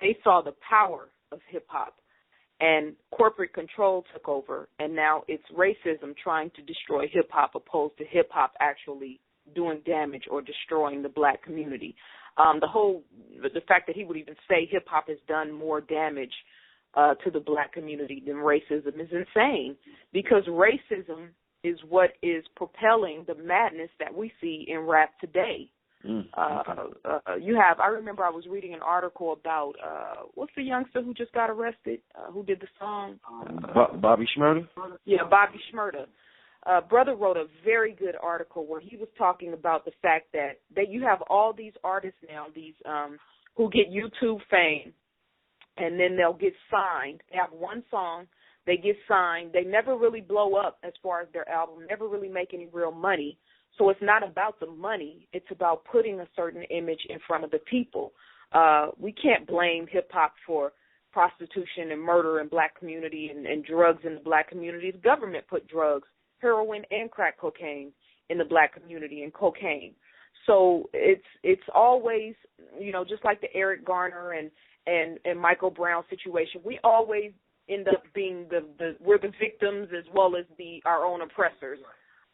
[SPEAKER 3] They saw the power of hip-hop, and corporate control took over, and now it's racism trying to destroy hip-hop opposed to hip-hop actually doing damage or destroying the black community. The fact that he would even say hip-hop has done more damage to the black community than racism is insane, because racism is what is propelling the madness that we see in rap today. I remember I was reading an article about, what's the youngster who just got arrested, who did the song?
[SPEAKER 1] Bobby Shmurda?
[SPEAKER 3] Yeah, Bobby Shmurda. Brother wrote a very good article where he was talking about the fact that you have all these artists now, these who get YouTube fame, and then they'll get signed. They have one song, they get signed. They never really blow up as far as their album, never really make any real money. So it's not about the money. It's about putting a certain image in front of the people. We can't blame hip-hop for prostitution and murder in black community and drugs in the black community. The government put drugs, heroin and crack cocaine in the black community, and cocaine. So it's always, just like the Eric Garner and Michael Brown situation, we always end up being we're the victims as well as our own oppressors,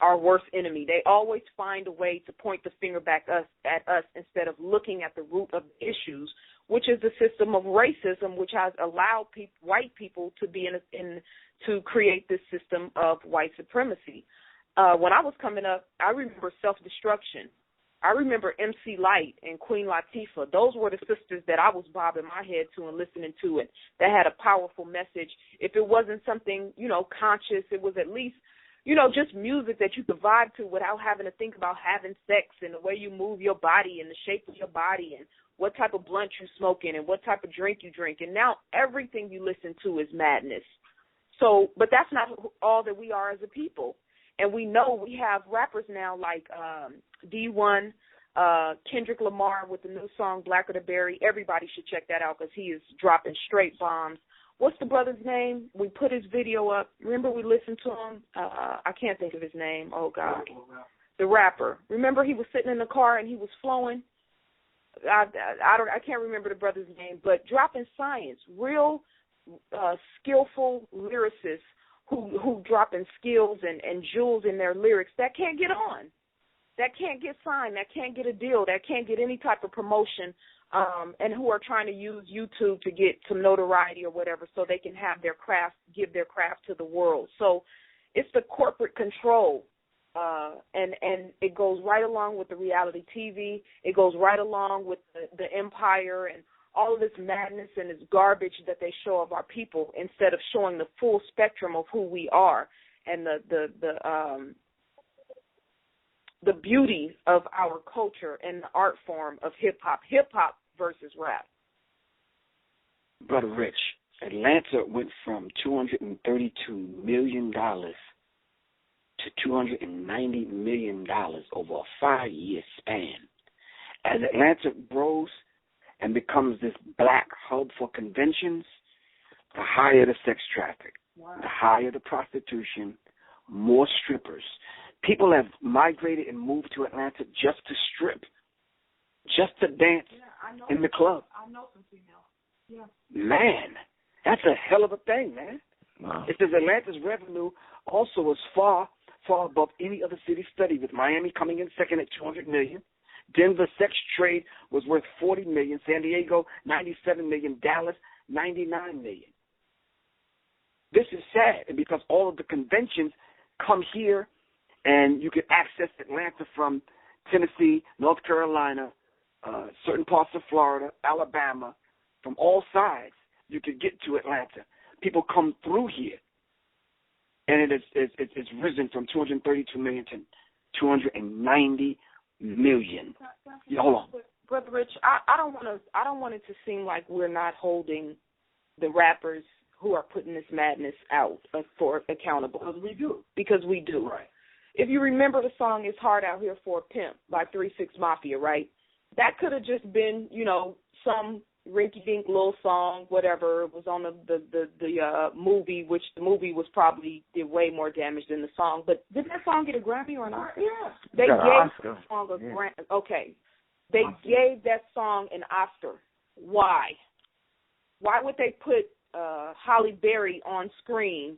[SPEAKER 3] our worst enemy. They always find a way to point the finger back at us instead of looking at the root of the issues, which is the system of racism, which has allowed white people to be to create this system of white supremacy. When I was coming up, I remember self-destruction. I remember MC Lyte and Queen Latifah. Those were the sisters that I was bobbing my head to and listening to it, that had a powerful message. If it wasn't something, conscious, it was at least, just music that you could vibe to without having to think about having sex and the way you move your body and the shape of your body and what type of blunt you smoking and what type of drink you drink. And now everything you listen to is madness. So, but that's not all that we are as a people. And we know we have rappers now like D1, Kendrick Lamar with the new song Blacker the Berry. Everybody should check that out because he is dropping straight bombs. What's the brother's name? We put his video up. Remember we listened to him? I can't think of his name. Oh, God. The rapper. Remember he was sitting in the car and he was flowing? I can't remember the brother's name, but dropping science, real skillful lyricists who dropping skills and jewels in their lyrics that can't get on, that can't get signed, that can't get a deal, that can't get any type of promotion, and who are trying to use YouTube to get some notoriety or whatever so they can have their craft, give their craft to the world. So it's the corporate control. And it goes right along with the reality TV. It goes right along with the empire and all of this madness and this garbage that they show of our people instead of showing the full spectrum of who we are and the beauty of our culture and the art form of hip-hop versus rap.
[SPEAKER 2] Brother Rich, Atlanta went from $232 million to $290 million over a 5-year span. As Atlanta grows and becomes this black hub for conventions, the higher the sex traffic, the higher the prostitution, more strippers. People have migrated and moved to Atlanta just to strip, just to dance in the club.
[SPEAKER 3] I know some females. Yeah.
[SPEAKER 2] Man, that's a hell of a thing, man.
[SPEAKER 1] Wow.
[SPEAKER 2] It says Atlanta's revenue also is far above any other city studied, with Miami coming in second at $200 million. Denver sex trade was worth $40 million. San Diego, $97 million. Dallas, $99 million. This is sad because all of the conventions come here, and you can access Atlanta from Tennessee, North Carolina, certain parts of Florida, Alabama, from all sides. You can get to Atlanta. People come through here. And it's risen from 232 million to 290 million. Yeah, hold on,
[SPEAKER 3] Brother Rich. I don't want it to seem like we're not holding the rappers who are putting this madness out for accountable. Because we do.
[SPEAKER 2] Right.
[SPEAKER 3] If you remember the song "It's Hard Out Here for a Pimp" by 3 6 Mafia, right? That could have just been, some rinky-dink little song, whatever. It was on the movie, which the movie was probably did way more damage than the song. But did that song get a Grammy or an Oscar? Yeah. They gave the song a Grammy. Okay. They gave that song an Oscar. Why? Why would they put Halle Berry on screen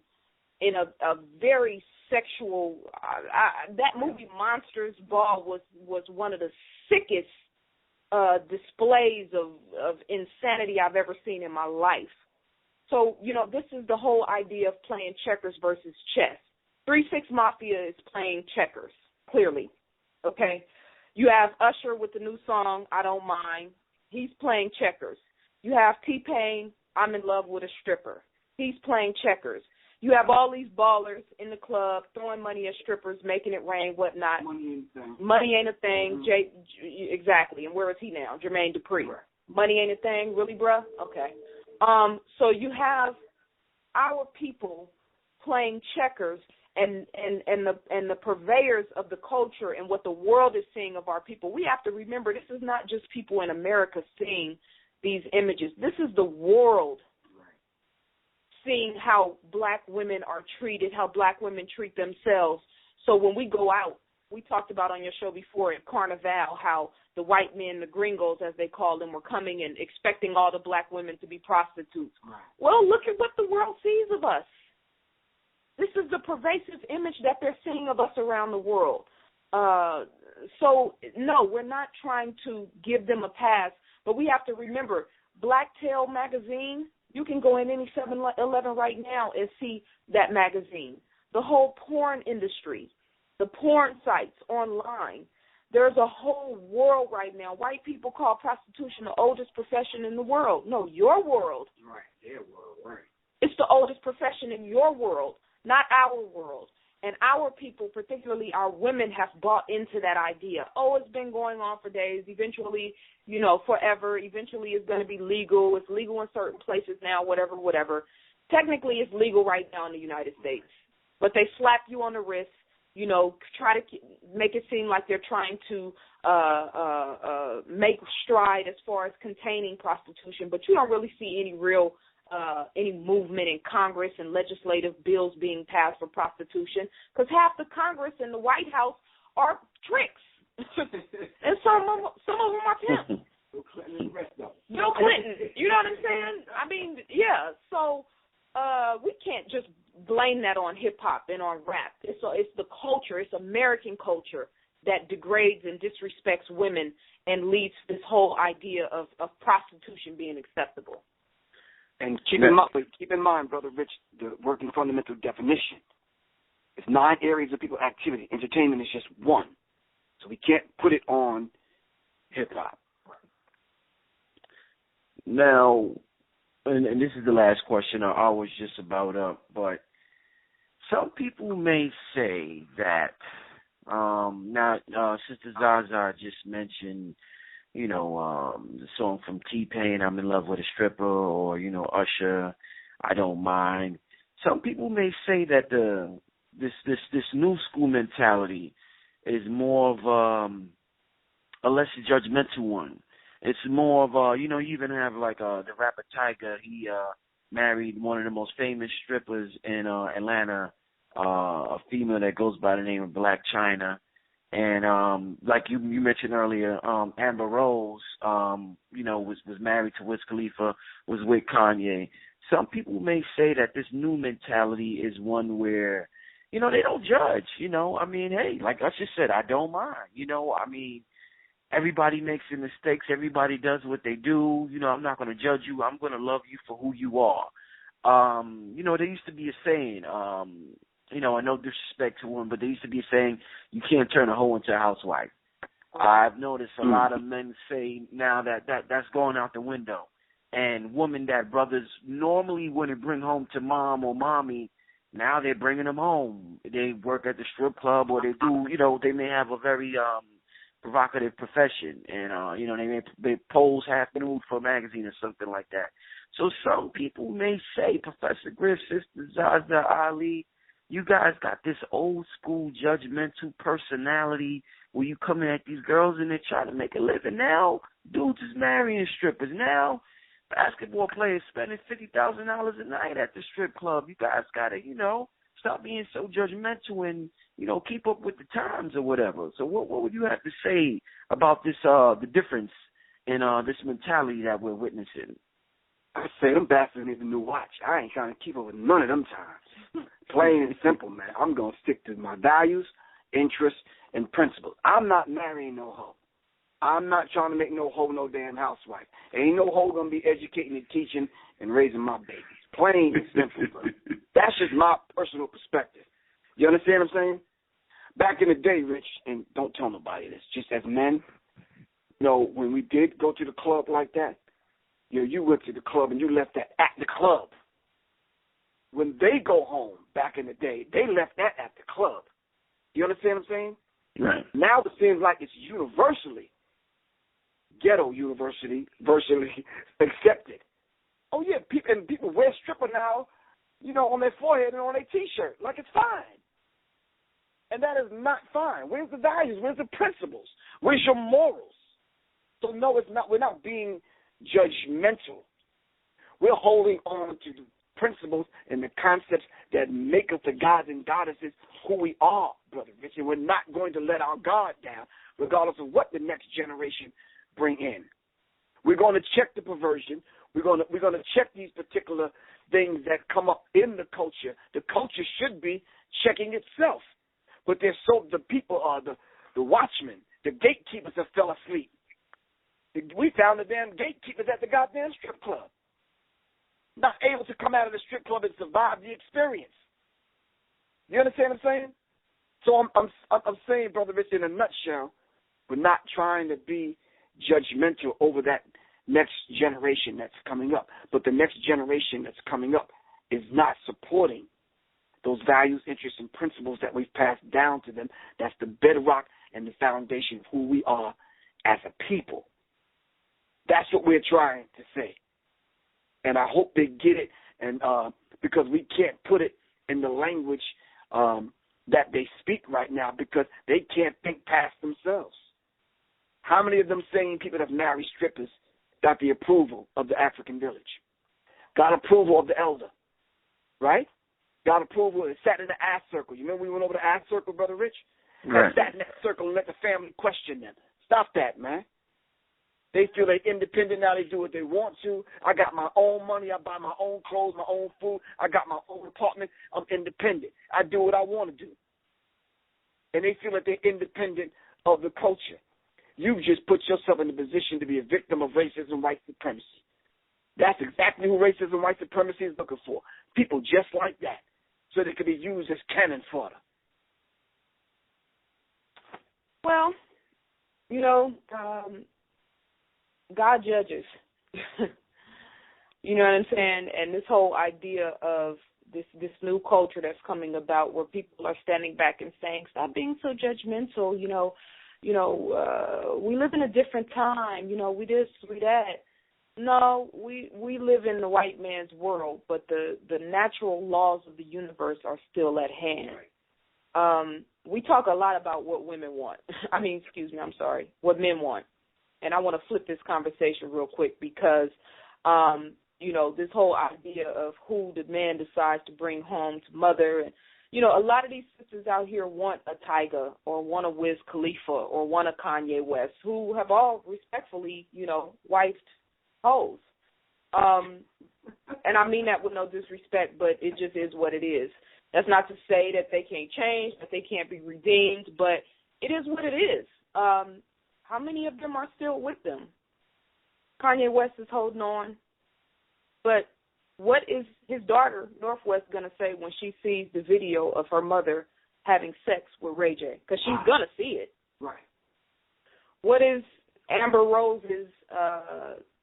[SPEAKER 3] in a very sexual that movie Monsters Ball was one of the sickest displays of insanity I've ever seen in my life. So, this is the whole idea of playing checkers versus chess. 3 6 Mafia is playing checkers, clearly, okay? You have Usher with the new song, I Don't Mind. He's playing checkers. You have T-Pain, I'm in Love with a Stripper. He's playing checkers. You have all these ballers in the club throwing money at strippers, making it rain, whatnot. Money ain't a thing.
[SPEAKER 2] Mm-hmm.
[SPEAKER 3] Exactly. And where is he now? Jermaine Dupri.
[SPEAKER 2] Right.
[SPEAKER 3] Money ain't a thing, really, bruh? Okay. So you have our people playing checkers, and the purveyors of the culture and what the world is seeing of our people. We have to remember this is not just people in America seeing these images. This is the world seeing how black women are treated, how black women treat themselves. So when we go out, we talked about on your show before at Carnival how the white men, the gringos as they call them, were coming and expecting all the black women to be prostitutes. Right. Well, look at what the world sees of us. This is the pervasive image that they're seeing of us around the world. So, no, we're not trying to give them a pass, but we have to remember, Blacktail magazine, you can go in any 7-Eleven right now and see that magazine. The whole porn industry, the porn sites online, there's a whole world right now. White people call prostitution the oldest profession in the world. No, your world.
[SPEAKER 2] Right, their world, right.
[SPEAKER 3] It's the oldest profession in your world, not our world. And our people, particularly our women, have bought into that idea. Oh, it's been going on for days. Eventually, forever. Eventually it's going to be legal. It's legal in certain places now, whatever. Technically it's legal right now in the United States. But they slap you on the wrist. try to make it seem like they're trying to make stride as far as containing prostitution, but you don't really see any real any movement in Congress and legislative bills being passed for prostitution, because half the Congress and the White House are tricks, and some of them are pimps. Bill Clinton, you know what I'm saying? I mean, yeah. So we can't just blame that on hip hop and on rap. It's the culture. It's American culture that degrades and disrespects women and leads to this whole idea of prostitution being acceptable.
[SPEAKER 2] And keep in mind, Brother Rich, the working fundamental definition. It's 9 areas of people activity. Entertainment is just one. So we can't put it on hip-hop.
[SPEAKER 1] Now, and this is the last question. I was just about up, but some people may say that, Sister Zaza just mentioned, the song from T-Pain, I'm in love with a stripper, or, Usher, I don't mind. Some people may say that this new school mentality is more of a less judgmental one. It's more of you even have like the rapper Tiger. He married one of the most famous strippers in Atlanta, a female that goes by the name of Black China. And like you mentioned earlier, Amber Rose, was married to Wiz Khalifa, was with Kanye. Some people may say that this new mentality is one where, they don't judge. I mean, hey, like I just said, I don't mind. I mean, everybody makes their mistakes. Everybody does what they do. I'm not going to judge you. I'm going to love you for who you are. There used to be a saying, no disrespect to women, but there used to be a saying, you can't turn a hoe into a housewife. I've noticed a lot of men say now that's going out the window. And women that brothers normally wouldn't bring home to mom or mommy, now they're bringing them home. They work at the strip club, or they do, they may have a very provocative profession, and they pose half nude for a magazine or something like that. So some people may say, Professor Griff, Sister Zaza Ali, you guys got this old school judgmental personality where you come in at these girls and they try to make a living. Now dudes is marrying strippers. Now basketball players spending $50,000 a night at the strip club. You guys got to, stop being so judgmental and, keep up with the times or whatever. So what would you have to say about this, the difference in this mentality that we're witnessing?
[SPEAKER 2] I say them bastards need a new watch. I ain't trying to keep up with none of them times. Plain and simple, man. I'm going to stick to my values, interests, and principles. I'm not marrying no hoe. I'm not trying to make no hoe no damn housewife. Ain't no hoe going to be educating and teaching and raising my babies. Plain and simple, bro. That's just my personal perspective. You understand what I'm saying? Back in the day, Rich, and don't tell nobody this, just as men, when we did go to the club like that, you went to the club and you left that at the club. When they go home back in the day, they left that at the club. You understand what I'm saying?
[SPEAKER 1] Right.
[SPEAKER 2] Now it seems like it's universally, ghetto university, virtually accepted. Oh, yeah, people wear stripper now, on their forehead and on their T-shirt, like it's fine. And that is not fine. Where's the values? Where's the principles? Where's your morals? So, no, it's not. We're not being judgmental. We're holding on to the principles and the concepts that make us the gods and goddesses who we are, Brother Rich. And we're not going to let our guard down, regardless of what the next generation bring in. We're going to check the perversion. We're going to check these particular things that come up in the culture. The culture should be checking itself. But the people are the watchmen, the gatekeepers have fell asleep. We found the damn gatekeepers at the goddamn strip club, not able to come out of the strip club and survive the experience. You understand what I'm saying? So I'm saying, Brother Rich, in a nutshell, we're not trying to be judgmental over that next generation that's coming up. But the next generation that's coming up is not supporting those values, interests, and principles that we've passed down to them. That's the bedrock and the foundation of who we are as a people. That's what we're trying to say. And I hope they get it, and because we can't put it in the language that they speak right now because they can't think past themselves. How many of them same people that have married strippers got the approval of the African village? Got approval of the elder, right? Got approval and sat in the ass circle. You remember we went over the ass circle, Brother Rich?
[SPEAKER 1] Right.
[SPEAKER 2] Sat in that circle and let the family question them. Stop that, man. They feel they're independent now. They do what they want to. I got my own money. I buy my own clothes, my own food. I got my own apartment. I'm independent. I do what I want to do. And they feel that they're independent of the culture. You've just put yourself in the position to be a victim of racism, white supremacy. That's exactly who racism, white supremacy is looking for. People just like that, so they can be used as cannon fodder.
[SPEAKER 3] Well, you know, God judges. You know what I'm saying? And this whole idea of this new culture that's coming about where people are standing back and saying, stop being so judgmental, we live in a different time, we this, we that. No, we live in the white man's world, but the natural laws of the universe are still at hand. Right. We talk a lot about what women want. What men want. And I want to flip this conversation real quick because, this whole idea of who the man decides to bring home to mother. And, a lot of these sisters out here want a Tyga or want a Wiz Khalifa or want a Kanye West, who have all respectfully, wifed hoes. And I mean that with no disrespect, but it just is what it is. That's not to say that they can't change, that they can't be redeemed, but it is what it is. How many of them are still with them? Kanye West is holding on. But what is his daughter, Northwest, going to say when she sees the video of her mother having sex with Ray J? Because she's going to see it.
[SPEAKER 2] Right.
[SPEAKER 3] What is Amber Rose's,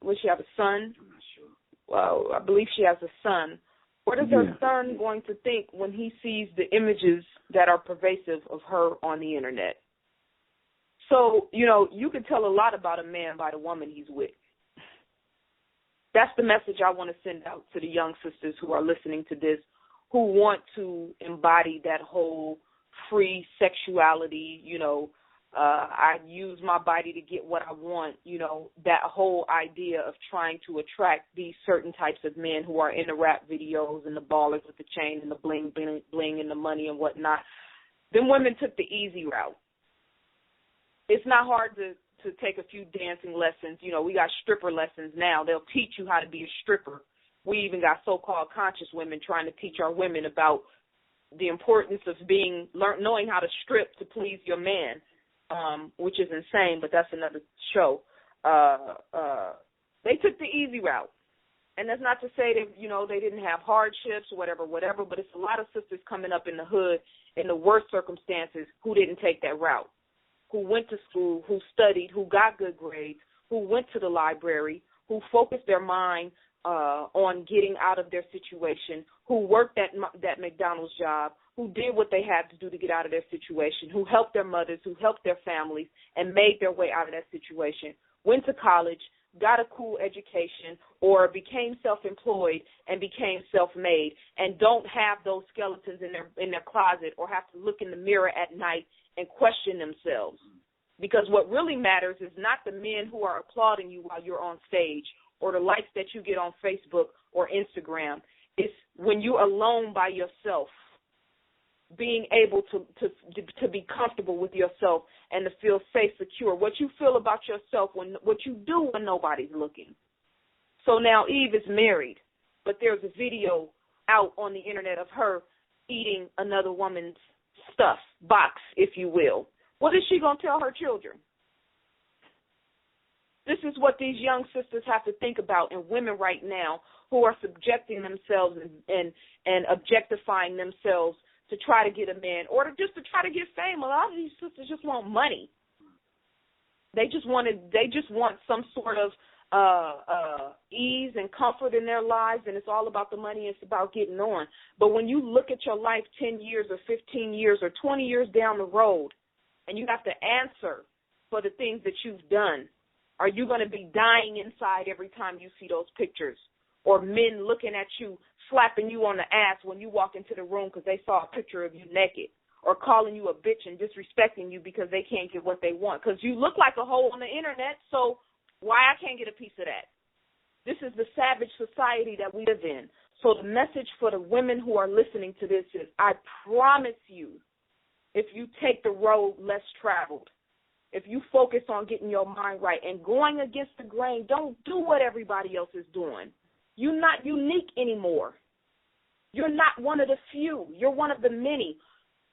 [SPEAKER 3] will she have a son?
[SPEAKER 2] I'm not sure.
[SPEAKER 3] Well, I believe she has a son. What is her son going to think when he sees the images that are pervasive of her on the Internet? So, you can tell a lot about a man by the woman he's with. That's the message I want to send out to the young sisters who are listening to this, who want to embody that whole free sexuality, I use my body to get what I want, that whole idea of trying to attract these certain types of men who are in the rap videos and the ballers with the chain and the bling, bling, bling and the money and whatnot. Them women took the easy route. It's not hard to take a few dancing lessons. We got stripper lessons now. They'll teach you how to be a stripper. We even got so-called conscious women trying to teach our women about the importance of knowing how to strip to please your man, which is insane, but that's another show. They took the easy route. And that's not to say that, they didn't have hardships or whatever, but it's a lot of sisters coming up in the hood in the worst circumstances who didn't take that route, who went to school, who studied, who got good grades, who went to the library, who focused their mind on getting out of their situation, who worked that McDonald's job, who did what they had to do to get out of their situation, who helped their mothers, who helped their families, and made their way out of that situation, went to college, got a cool education, or became self-employed and became self-made, and don't have those skeletons in their closet or have to look in the mirror at night and question themselves. Because what really matters is not the men who are applauding you while you're on stage or the likes that you get on Facebook or Instagram. It's when you're alone by yourself, being able to be comfortable with yourself and to feel safe, secure. What you feel about yourself, what you do when nobody's looking. So now Eve is married, but there's a video out on the Internet of her eating another woman's stuff, box, if you will. What is she going to tell her children? This is what these young sisters have to think about, and women right now who are subjecting themselves and objectifying themselves to try to get a man or just to try to get fame. A lot of these sisters just want money. They just want some sort of ease and comfort in their lives, and it's all about the money. It's about getting on. But when you look at your life 10 years or 15 years or 20 years down the road, and you have to answer for the things that you've done, are you going to be dying inside every time you see those pictures? Or men looking at you, slapping you on the ass when you walk into the room because they saw a picture of you naked? or calling you a bitch and disrespecting you because they can't get what they want. Because you look like a hoe on the internet, so why I can't get a piece of that? This is the savage society that we live in. So the message for the women who are listening to this is, I promise you, if you take the road less traveled, if you focus on getting your mind right and going against the grain, don't do what everybody else is doing. You're not unique anymore. You're not one of the few. You're one of the many.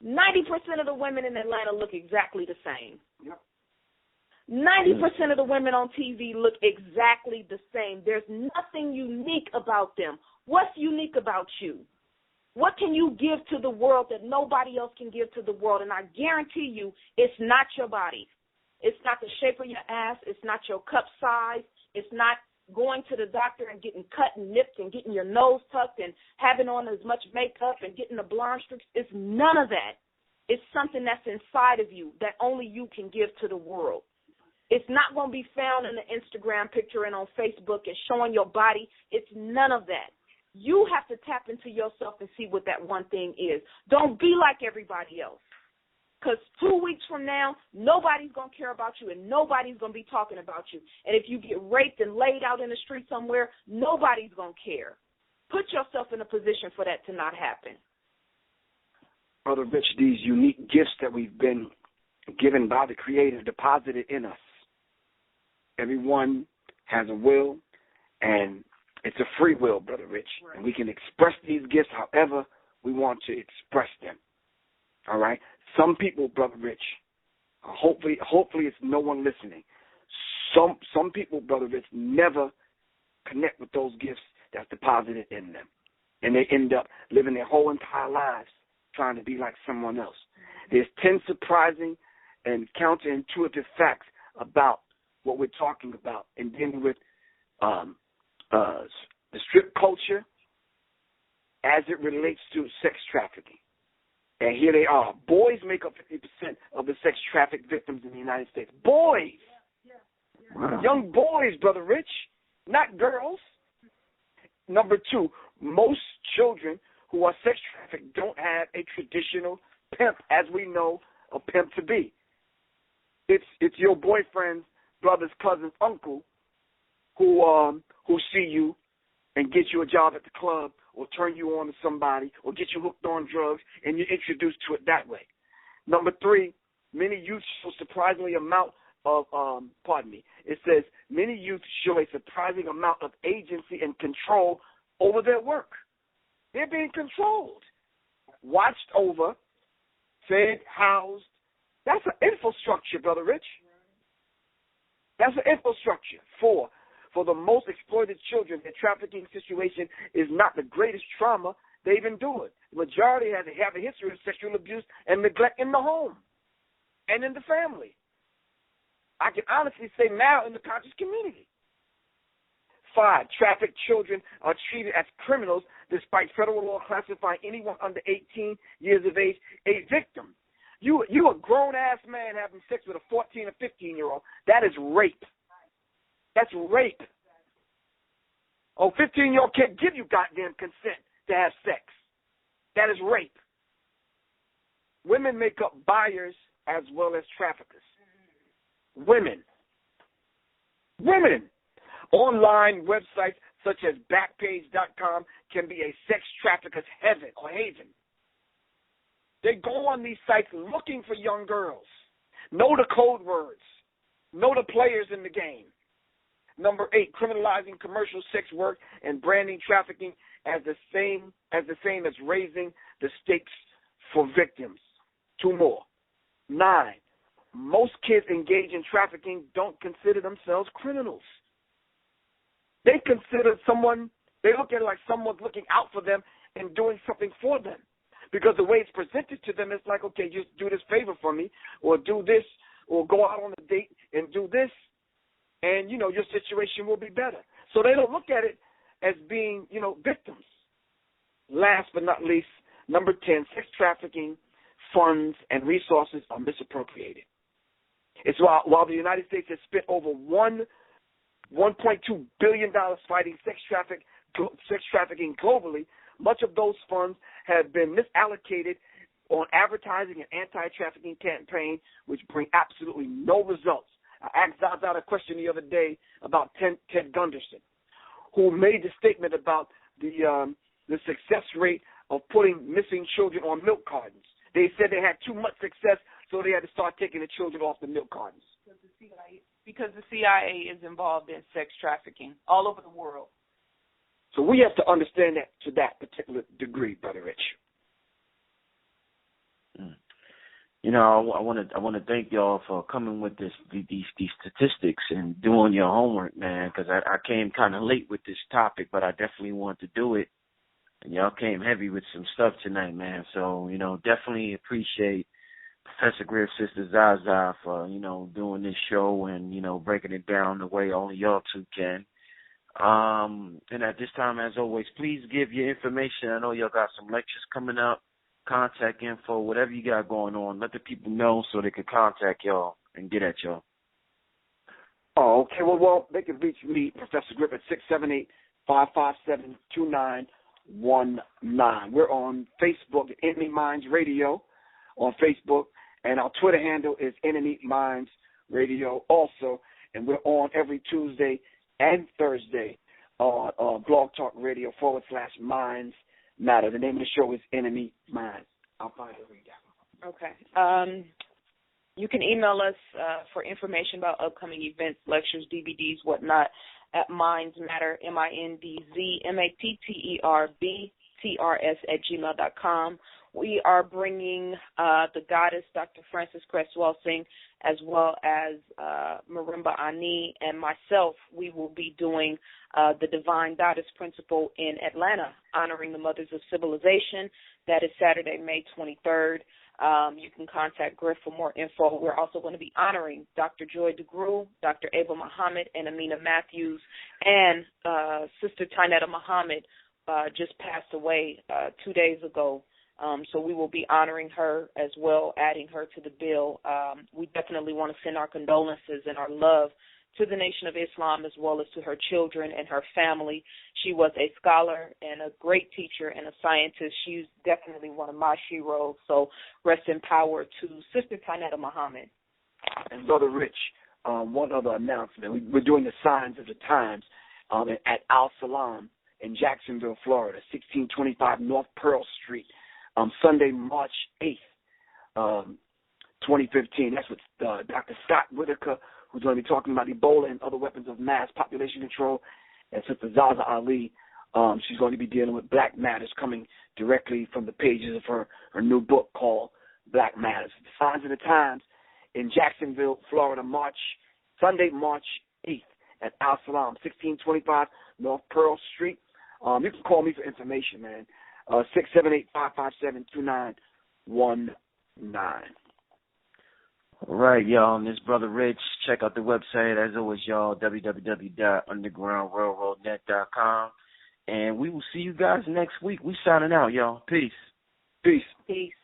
[SPEAKER 3] 90% of the women in Atlanta look exactly the same.
[SPEAKER 2] Yep.
[SPEAKER 3] 90% of the women on TV look exactly the same. There's nothing unique about them. What's unique about you? What can you give to the world that nobody else can give to the world? And I guarantee you, it's not your body. It's not the shape of your ass. It's not your cup size. It's not going to the doctor and getting cut and nipped and getting your nose tucked and having on as much makeup and getting the blonde streaks. It's none of that. It's something that's inside of you that only you can give to the world. It's not going to be found in an Instagram picture and on Facebook and showing your body. It's none of that. You have to tap into yourself and see what that one thing is. Don't be like everybody else. Because 2 weeks from now, nobody's going to care about you and nobody's going to be talking about you. And if you get raped and laid out in the street somewhere, nobody's going to care. Put yourself in a position for that to not happen.
[SPEAKER 2] Brother Rich, these unique gifts that we've been given by the Creator deposited in us. Everyone has a will, and it's a free will, Brother Rich. Right. And we can express these gifts however we want to express them. All right? Some people, Brother Rich, hopefully it's no one listening. Some people, Brother Rich, never connect with those gifts that's deposited in them. And they end up living their whole entire lives trying to be like someone else. There's 10 surprising and counterintuitive facts about what we're talking about in dealing with the strip culture as it relates to sex trafficking. And here they are. Boys make up 50% of the sex trafficked victims in the United States. Boys. Wow. Young boys, Brother Rich, not girls. Number 2, most children who are sex trafficked don't have a traditional pimp, as we know a pimp to be. It's your boyfriend's brother's cousin's uncle who see you and get you a job at the club or turn you on to somebody or get you hooked on drugs, and you're introduced to it that way. Number 3, many youth show surprisingly amount of, it says many youth show a surprising amount of agency and control over their work. They're being controlled, watched over, fed, housed. That's an infrastructure, Brother Rich. That's an infrastructure. 4, for the most exploited children, the trafficking situation is not the greatest trauma they've endured. The majority have a history of sexual abuse and neglect in the home and in the family. I can honestly say now in the conscious community. 5, trafficked children are treated as criminals despite federal law classifying anyone under 18 years of age a victim. You a grown-ass man having sex with a 14 or 15-year-old. That is rape. That's rape. Oh, 15-year-old can't give you goddamn consent to have sex. That is rape. Women make up buyers as well as traffickers. Women. Online websites such as Backpage.com can be a sex trafficker's heaven or haven. They go on these sites looking for young girls. Know the code words. Know the players in the game. Number 8, criminalizing commercial sex work and branding trafficking as the same as raising the stakes for victims. 2 more. 9, most kids engaged in trafficking don't consider themselves criminals. They look at it like someone's looking out for them and doing something for them. Because the way it's presented to them, it's like, okay, just do this favor for me, or do this, or go out on a date and do this, and, your situation will be better. So they don't look at it as being, victims. Last but not least, number 10, sex trafficking funds and resources are misappropriated. It's while the United States has spent over $1.2 billion fighting sex trafficking globally, much of those funds have been misallocated on advertising an anti-trafficking campaign which bring absolutely no results. I asked Zaza a question the other day about Ted Gunderson, who made the statement about the success rate of putting missing children on milk cartons. They said they had too much success, so they had to start taking the children off the milk cartons.
[SPEAKER 3] Because the CIA is involved in sex trafficking all over the world.
[SPEAKER 2] So we have to understand that to that particular degree, Brother Rich.
[SPEAKER 1] You know, I want to thank y'all for coming with these statistics and doing your homework, man. Because I came kind of late with this topic, but I definitely want to do it. And y'all came heavy with some stuff tonight, man. So, you know, definitely appreciate Professor Griff, Sister Zaza for, you know, doing this show and, you know, breaking it down the way only y'all two can. And at this time, as always, please give your information. I know y'all got some lectures coming up, contact info, whatever you got going on. Let the people know so they can contact y'all and get at y'all.
[SPEAKER 2] Oh, okay. Well, they can reach me, Professor Griff, at 678-557-2919. We're on Facebook, Enemy Minds Radio on Facebook, and our Twitter handle is Enemy Minds Radio also, and we're on every Tuesday and Thursday on Blog Talk Radio /Minds Matter. The name of the show is Enemy Minds. I'll find it right now.
[SPEAKER 3] Okay. You can email us for information about upcoming events, lectures, DVDs, whatnot, at mindsmatter, MINDZMATTERBTRS@gmail.com. We are bringing the goddess, Dr. Frances Cresswell Singh, as well as Marimba Ani and myself. We will be doing the Divine Goddess Principle in Atlanta, honoring the Mothers of Civilization. That is Saturday, May 23rd. You can contact Griff for more info. We're also going to be honoring Dr. Joy DeGruy, Dr. Ava Muhammad, and Amina Matthews, and Sister Tynetta Muhammad just passed away 2 days ago. So we will be honoring her as well, adding her to the bill. We definitely want to send our condolences and our love to the Nation of Islam as well as to her children and her family. She was a scholar and a great teacher and a scientist. She's definitely one of my heroes. So rest in power to Sister Tynetta Muhammad.
[SPEAKER 2] And Brother Rich, one other announcement. We're doing the Signs of the Times at Al Salam in Jacksonville, Florida, 1625 North Pearl Street, Sunday, March 8th, 2015. That's with Dr. Scott Whitaker, who's going to be talking about Ebola and other weapons of mass population control, and Sister Zaza Ali. She's going to be dealing with Black Matters, coming directly from the pages of her new book called Black Matters. The Signs of the Times in Jacksonville, Florida, Sunday, March 8th at Al Salam, 1625 North Pearl Street. You can call me for information, man. 678-557-2919.
[SPEAKER 1] All right, y'all, and this Brother Rich. Check out the website, as always, y'all, www.undergroundrailroadnet.com. And we will see you guys next week. We signing out, y'all. Peace.
[SPEAKER 2] Peace.
[SPEAKER 3] Peace.